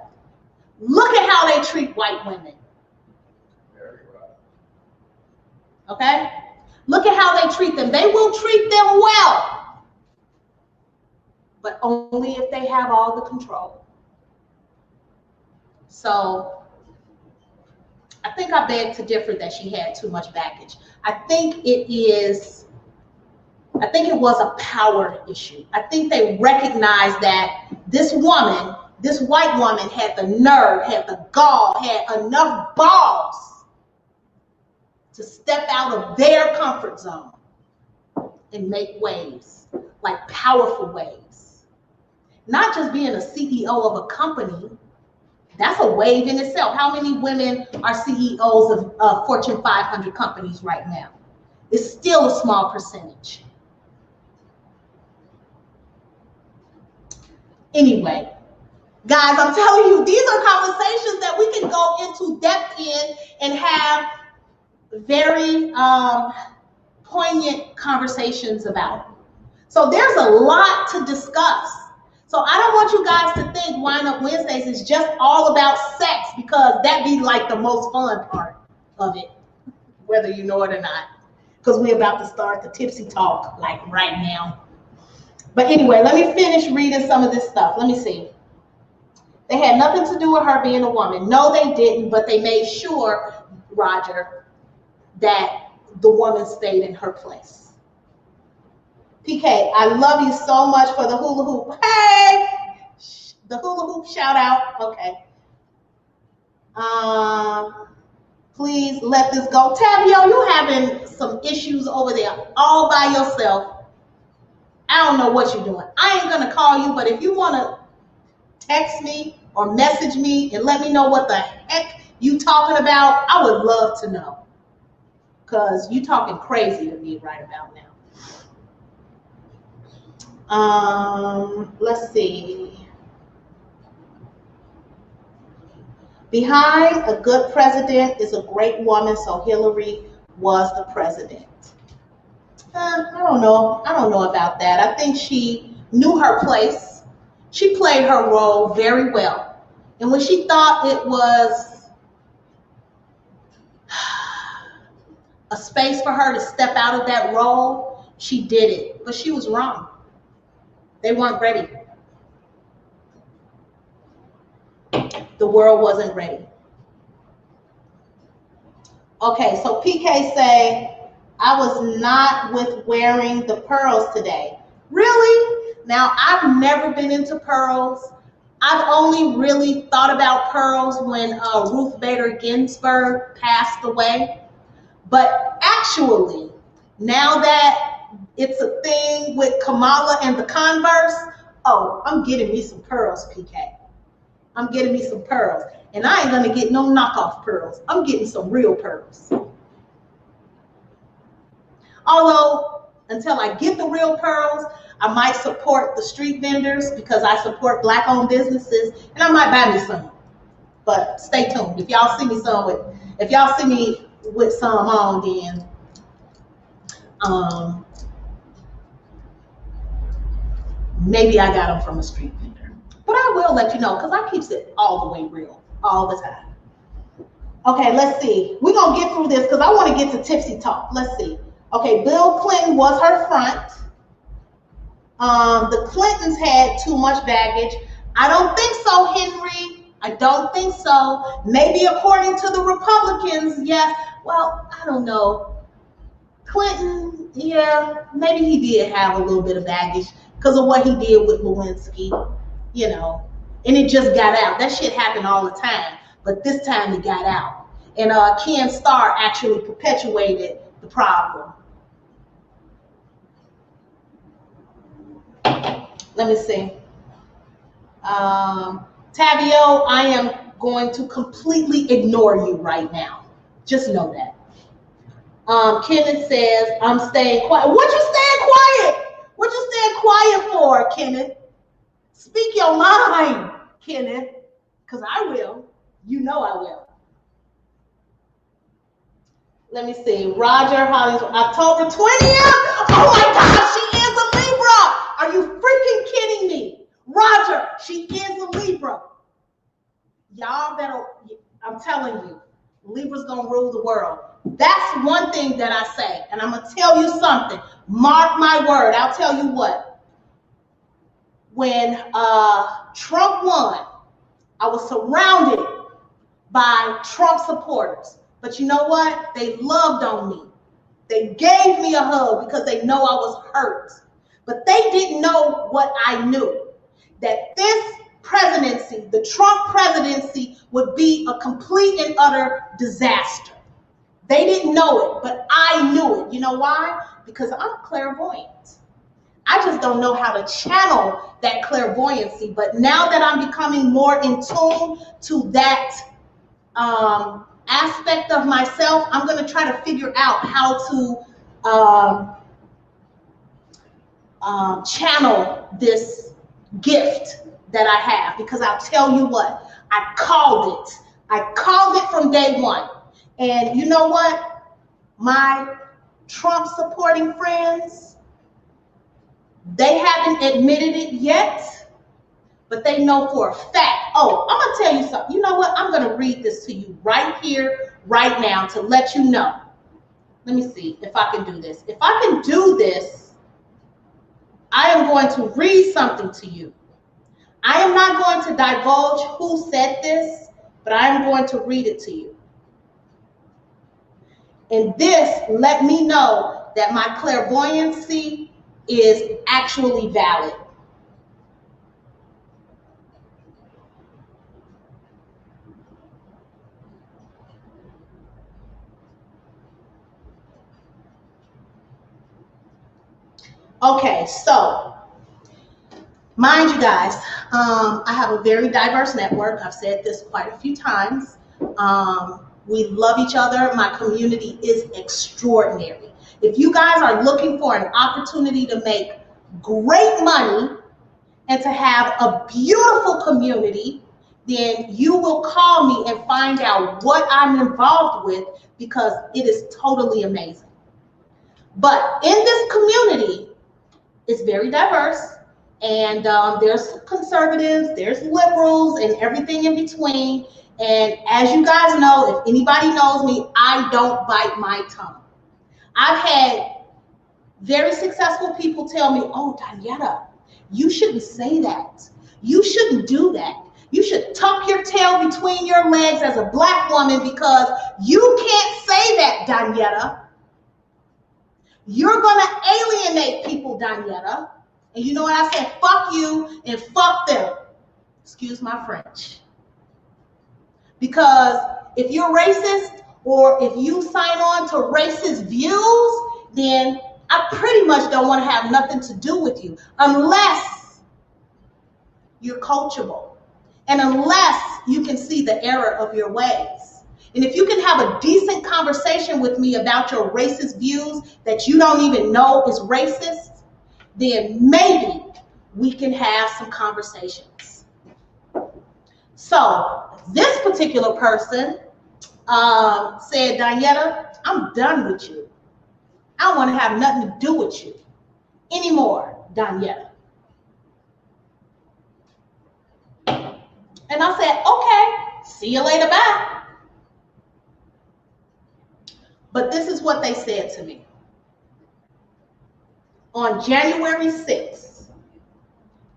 Look at how they treat white women. Okay? Look at how they treat them. They will treat them well, but only if they have all the control. So I think I beg to differ that she had too much baggage. I think it was a power issue. I think they recognized that this woman, this white woman, had the nerve, had the gall, had enough balls to step out of their comfort zone and make waves, like powerful waves. Not just being a CEO of a company, that's a wave in itself. How many women are CEOs of Fortune 500 companies right now? It's still a small percentage. Anyway, guys, I'm telling you, these are conversations that we can go into depth in and have very poignant conversations about. So there's a lot to discuss. So I don't want you guys to think WineUp Wednesdays is just all about sex, because that'd be like the most fun part of it, whether you know it or not, because we're about to start the tipsy talk like right now. But anyway, let me finish reading some of this stuff. Let me see. They had nothing to do with her being a woman. No, they didn't, but they made sure, Roger, that the woman stayed in her place. PK, I love you so much for the hula hoop. Hey, the hula hoop shout out. Okay. Please let this go. Tavio, you having some issues over there all by yourself. I don't know what you're doing. I ain't gonna call you, but if you wanna text me or message me and let me know what the heck you talking about, I would love to know. Because you talking crazy to me right about now. Let's see. Behind a good president is a great woman, so Hillary was the president. I don't know. I don't know about that. I think she knew her place. She played her role very well. And when she thought it was a space for her to step out of that role, she did it. But she was wrong. They weren't ready. The world wasn't ready. Okay, so PK say, I was not with wearing the pearls today. Really? Now, I've never been into pearls. I've only really thought about pearls when Ruth Bader Ginsburg passed away. But actually, now that it's a thing with Kamala and the Converse, oh, I'm getting me some pearls, PK. I'm getting me some pearls. And I ain't gonna get no knockoff pearls. I'm getting some real pearls. Although, until I get the real pearls, I might support the street vendors because I support Black-owned businesses, and I might buy me some. But stay tuned. If y'all see me with some on, then maybe I got them from a street vendor. But I will let you know because I keep it all the way real, all the time. Okay, let's see. We're going to get through this because I want to get to tipsy talk. Let's see. Okay, Bill Clinton was her front. The Clintons had too much baggage. I don't think so, Henry. I don't think so. Maybe according to the Republicans, yes. Well, I don't know. Clinton, yeah, maybe he did have a little bit of baggage because of what he did with Lewinsky, you know, and it just got out. That shit happened all the time, but this time it got out. And Ken Starr actually perpetuated the problem. Let me see. Tavio, I am going to completely ignore you right now. Just know that. Kenneth says, I'm staying quiet. What you staying quiet? What you staying quiet for, Kenneth? Speak your mind, Kenneth, because I will. You know I will. Let me see. Roger Hollis, October 20th. Oh my God, she is a Libra. Are you freaking kidding me? Roger, she is a Libra. Y'all better, I'm telling you, Libra's gonna rule the world. That's one thing that I say, and I'm gonna tell you something. Mark my word, I'll tell you what. When Trump won, I was surrounded by Trump supporters. But you know what? They loved on me. They gave me a hug because they know I was hurt. But they didn't know what I knew. That this presidency, the Trump presidency, would be a complete and utter disaster. They didn't know it, but I knew it. You know why? Because I'm clairvoyant. I just don't know how to channel that clairvoyancy. But now that I'm becoming more in tune to that aspect of myself, I'm going to try to figure out how to channel this gift that I have, because I'll tell you what, I called it from day one. And you know what? my Trump supporting friends, they haven't admitted it yet, but they know for a fact. Oh, I'm gonna tell you something. You know what? I'm gonna read this to you right here, right now, to let you know. Let me see if I can do this. If I can do this, I am going to read something to you. I am not going to divulge who said this, but I am going to read it to you. And this let me know that my clairvoyancy is actually valid. Okay, so mind you guys, I have a very diverse network. I've said this quite a few times. We love each other. My community is extraordinary. If you guys are looking for an opportunity to make great money and to have a beautiful community, then you will call me and find out what I'm involved with, because it is totally amazing. But in this community, it's very diverse, and there's conservatives, there's liberals, and everything in between. And as you guys know, if anybody knows me, I don't bite my tongue. I've had very successful people tell me, oh, Danietta, you shouldn't say that. You shouldn't do that. You should tuck your tail between your legs as a Black woman, because you can't say that, Danietta. You're going to alienate people, Danietta. And you know what I said? Fuck you and fuck them. Excuse my French. Because if you're racist, or if you sign on to racist views, then I pretty much don't want to have nothing to do with you, unless you're coachable and unless you can see the error of your ways. And if you can have a decent conversation with me about your racist views that you don't even know is racist, then maybe we can have some conversations. So this particular person said, Danietta, I'm done with you. I don't want to have nothing to do with you anymore, Danietta. And I said, okay, see you later, bye. But this is what they said to me. On January 6th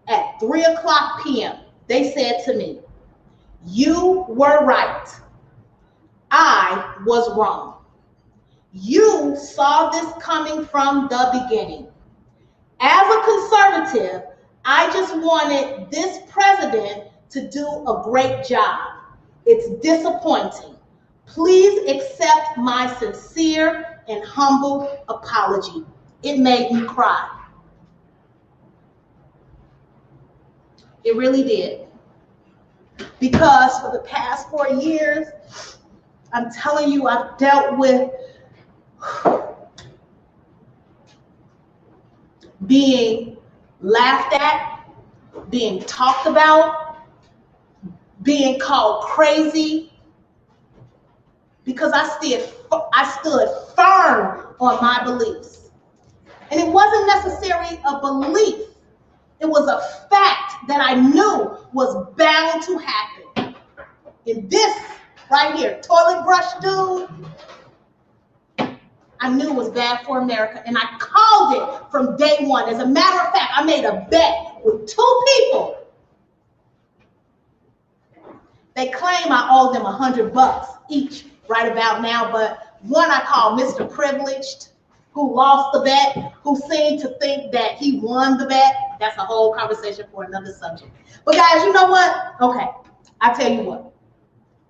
at 3:00 p.m., they said to me, you were right. I was wrong. You saw this coming from the beginning. As a conservative, I just wanted this president to do a great job. It's disappointing. Please accept my sincere and humble apology. It made me cry. It really did. Because for the past 4 years, I'm telling you, I've dealt with being laughed at, being talked about, being called crazy, because I stood firm on my beliefs. And it wasn't necessarily a belief. It was a fact that I knew was bound to happen. And this right here, toilet brush dude, I knew was bad for America, and I called it from day one. As a matter of fact, I made a bet with 2 people. They claim I owe them $100 each right about now, but one I call Mr. Privileged, who lost the bet, who seemed to think that he won the bet. That's a whole conversation for another subject. But guys, you know what? Okay, I tell you what.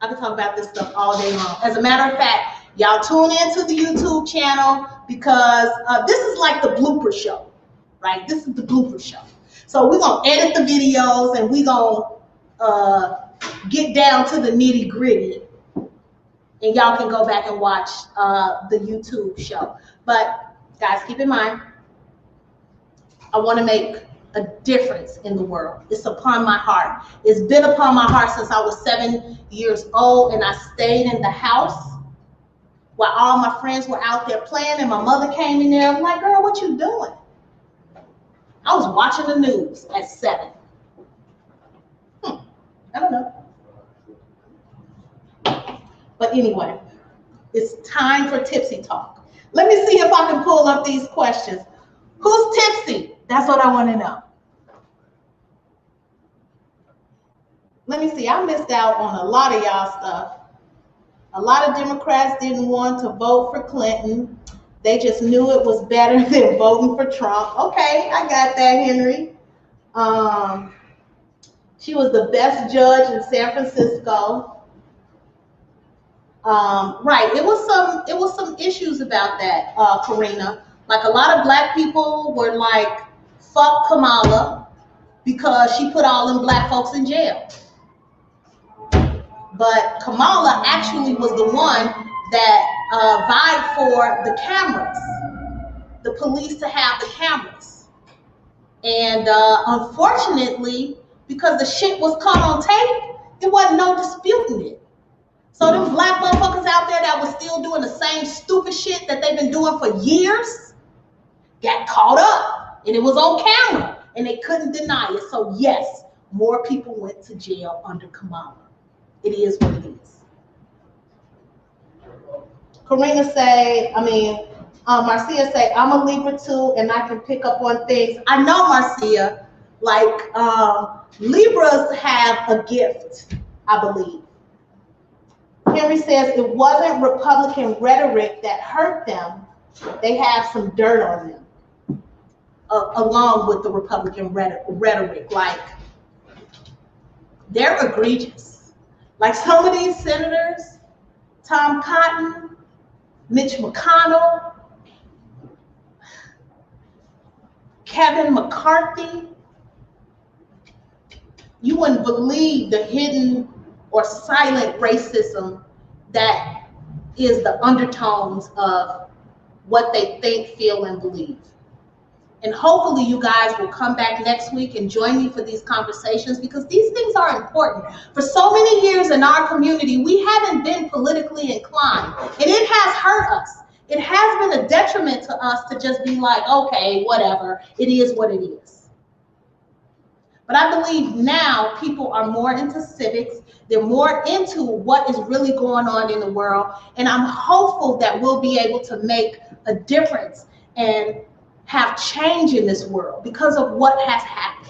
I can talk about this stuff all day long. As a matter of fact, y'all tune into the YouTube channel, because this is like the blooper show, right? This is the blooper show. So we're going to edit the videos, and we're going to get down to the nitty gritty, and y'all can go back and watch the YouTube show. But guys, keep in mind, I want to make a difference in the world. It's upon my heart. It's been upon my heart since I was 7 years old, and I stayed in the house while all my friends were out there playing and my mother came in there. I'm like, girl, what you doing? I was watching the news at 7. I don't know. But anyway, it's time for tipsy talk. Let me see if I can pull up these questions. Who's tipsy? That's what I want to know. Let me see. I missed out on a lot of y'all stuff. A lot of Democrats didn't want to vote for Clinton. They just knew it was better than voting for Trump. Okay, I got that, Henry. She was the best judge in San Francisco. Right, it was some issues about that, Karina. Like a lot of black people were like, fuck Kamala because she put all them black folks in jail. But Kamala actually was the one that vied for the cameras, the police to have the cameras. And unfortunately, because the shit was caught on tape, there wasn't no disputing it. So them black motherfuckers out there that was still doing the same stupid shit that they've been doing for years got caught up, and it was on camera, and they couldn't deny it. So yes, more people went to jail under Kamala. It is what it is. Karina say, Marcia say, I'm a Libra too, and I can pick up on things. I know, Marcia, like Libras have a gift, I believe. Henry says it wasn't Republican rhetoric that hurt them. They have some dirt on them, along with the Republican rhetoric. Like, they're egregious. Like some of these senators, Tom Cotton, Mitch McConnell, Kevin McCarthy, you wouldn't believe the hidden or silent racism that is the undertones of what they think, feel, and believe. And hopefully you guys will come back next week and join me for these conversations, because these things are important. For so many years in our community, we haven't been politically inclined, and it has hurt us. It has been a detriment to us to just be like, okay, whatever, it is what it is. But I believe now people are more into civics. They're more into what is really going on in the world. And I'm hopeful that we'll be able to make a difference and have change in this world because of what has happened.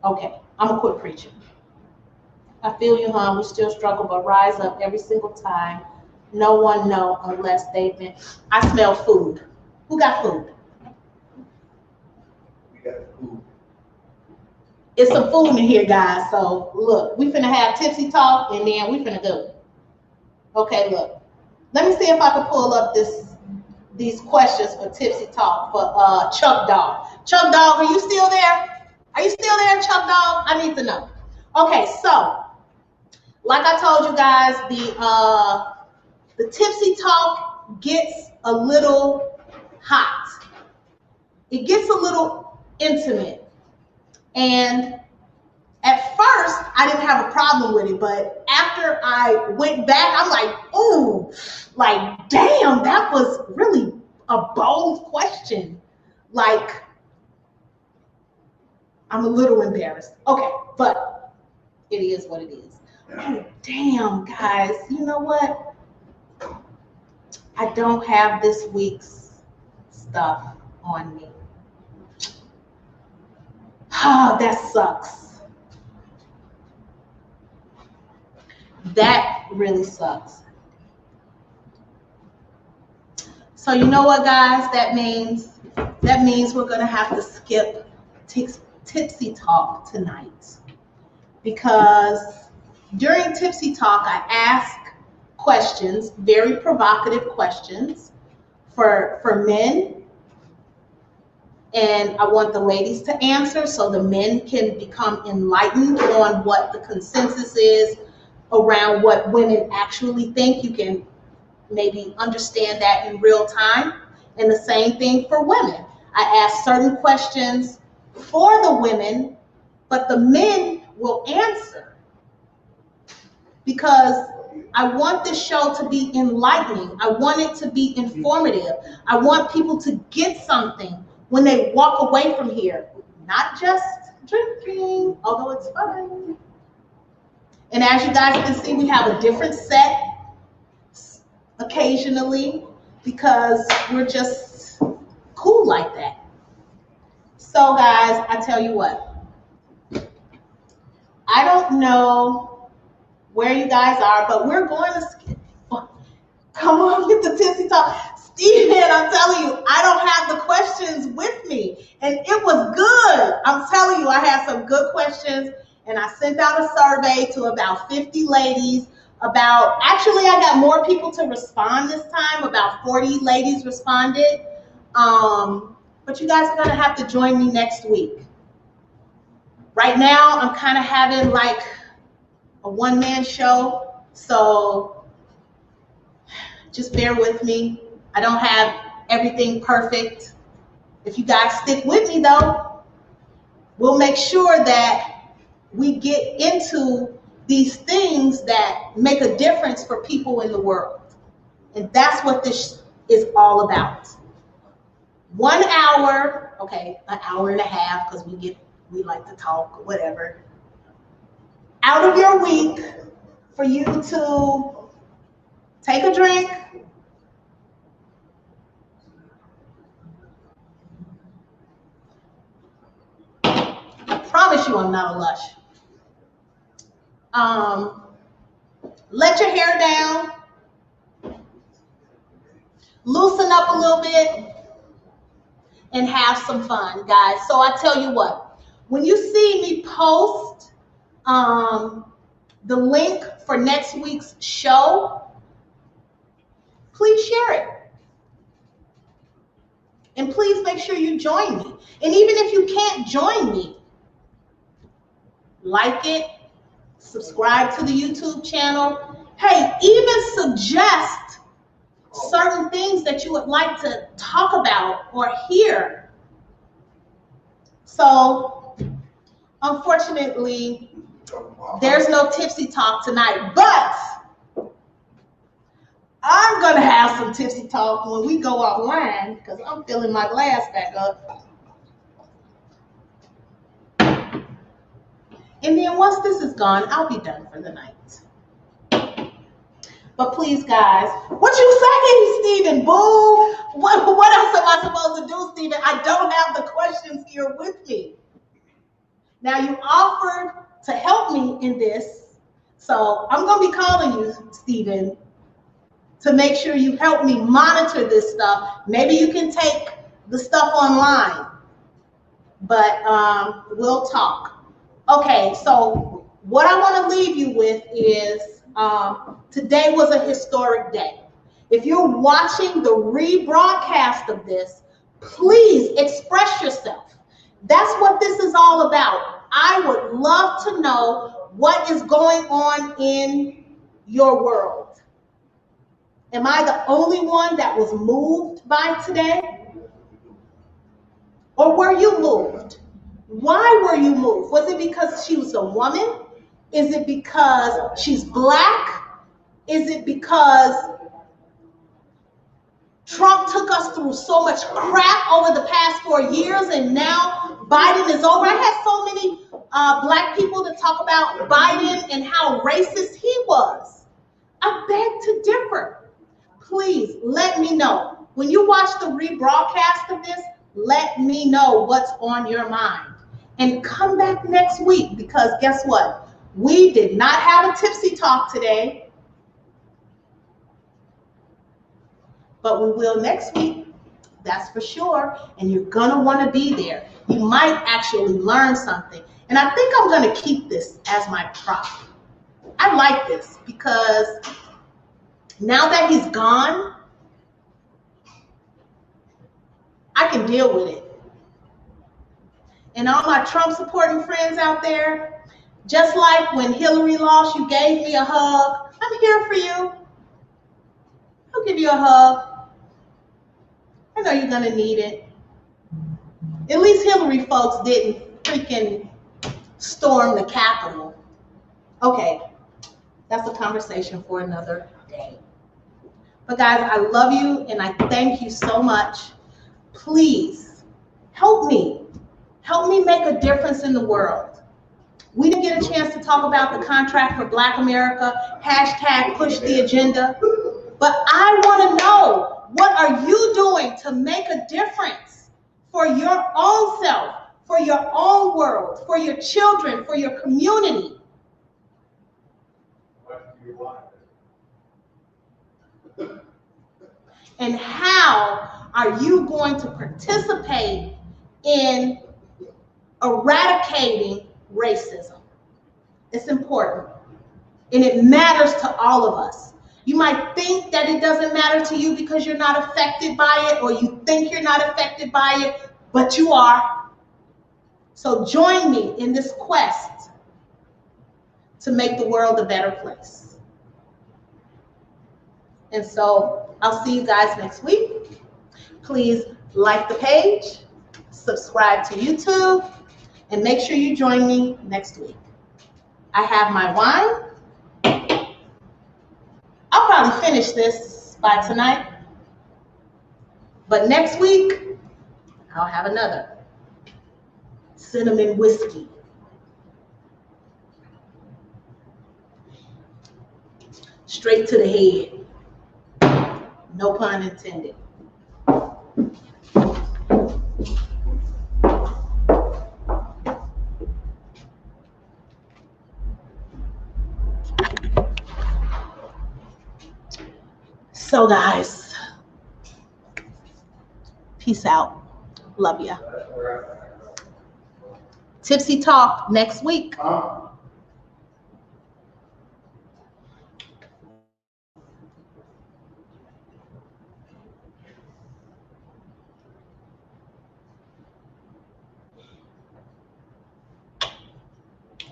Okay, I'm gonna quit preaching. I feel you, hon. We still struggle, but rise up every single time. No one know unless they've been. I smell food. Who got food? We got food. It's some food in here, guys. So look, we finna have tipsy talk, and then we finna go. Okay, look. Let me see if I can pull up these questions for tipsy talk for Chuck Dog. Chuck Dog, are you still there? Are you still there, Chuck Dog? I need to know. Okay, so like I told you guys, the tipsy talk gets a little hot. It gets a little intimate. And at first, I didn't have a problem with it, but after I went back, I'm like, ooh, like, damn, that was really a bold question. Like, I'm a little embarrassed. Okay, but it is what it is. Oh, damn, guys, you know what? I don't have this week's stuff on me. Oh, that sucks. That really sucks. So you know what, guys? That means we're gonna have to skip tipsy talk tonight, because during tipsy talk I ask questions, very provocative questions for men. And I want the ladies to answer so the men can become enlightened on what the consensus is around what women actually think. You can maybe understand that in real time. And the same thing for women. I ask certain questions for the women, but the men will answer. Because I want this show to be enlightening. I want it to be informative. I want people to get something when they walk away from here. Not just drinking, although it's fun. And as you guys can see, we have a different set occasionally because we're just cool like that. So guys, I tell you what, I don't know where you guys are, but we're going to skip. Come on with the tipsy talk. Steven, I'm telling you, I don't have the questions with me. And it was good. I'm telling you, I had some good questions. And I sent out a survey to about 50 ladies actually I got more people to respond this time. About 40 ladies responded. But you guys are gonna have to join me next week. Right now, I'm kind of having like a one-man show. So just bear with me. I don't have everything perfect. If you guys stick with me though, we'll make sure that we get into these things that make a difference for people in the world. And that's what this is all about. 1 hour, okay, an hour and a half, because we like to talk or whatever, out of your week for you to take a drink, I promise you I'm not a lush. Let your hair down, loosen up a little bit, and have some fun, guys. So I tell you what, when you see me post the link for next week's show, please share it. And please make sure you join me. And even if you can't join me, like it, subscribe to the YouTube channel. Hey, even suggest certain things that you would like to talk about or hear. So, unfortunately, there's no tipsy talk tonight, but I'm gonna have some tipsy talk when we go offline because I'm filling my glass back up. And then once this is gone, I'll be done for the night. But please, guys, what you saying, Stephen? Boo! What else am I supposed to do, Stephen? I don't have the questions here with me. Now, you offered to help me in this, so I'm going to be calling you, Stephen, to make sure you help me monitor this stuff. Maybe you can take the stuff online, but we'll talk. Okay, so what I want to leave you with is today was a historic day. If you're watching the rebroadcast of this, please express yourself. That's what this is all about. I would love to know what is going on in your world. Am I the only one that was moved by today? Or were you moved? Why were you moved? Was it because she was a woman? Is it because she's black? Is it because Trump took us through so much crap over the past 4 years and now Biden is over? I had so many black people to talk about Biden and how racist he was. I beg to differ. Please let me know. When you watch the rebroadcast of this, let me know what's on your mind. And come back next week because guess what? We did not have a tipsy talk today, but we will next week. That's for sure. And you're going to want to be there. You might actually learn something. And I think I'm going to keep this as my prop. I like this because now that he's gone, I can deal with it. And all my Trump supporting friends out there, just like when Hillary lost, you gave me a hug. I'm here for you. I'll give you a hug. I know you're gonna need it. At least Hillary folks didn't freaking storm the Capitol. Okay, That's a conversation for another day. But guys, I love you and I thank you so much. Please help me. Help me make a difference in the world. We didn't get a chance to talk about the contract for Black America, hashtag push the agenda. But I want to know, what are you doing to make a difference for your own self, for your own world, for your children, for your community? And how are you going to participate in eradicating racism? It's important, and it matters to all of us. You might think that it doesn't matter to you because you're not affected by it, or you think you're not affected by it, but you are. So join me in this quest to make the world a better place. And so I'll see you guys next week. Please like the page, subscribe to YouTube, and make sure you join me next week. I have my wine. I'll probably finish this by tonight, but next week I'll have another cinnamon whiskey. Straight to the head. No pun intended. So guys, peace out. Love ya. Tipsy Talk next week.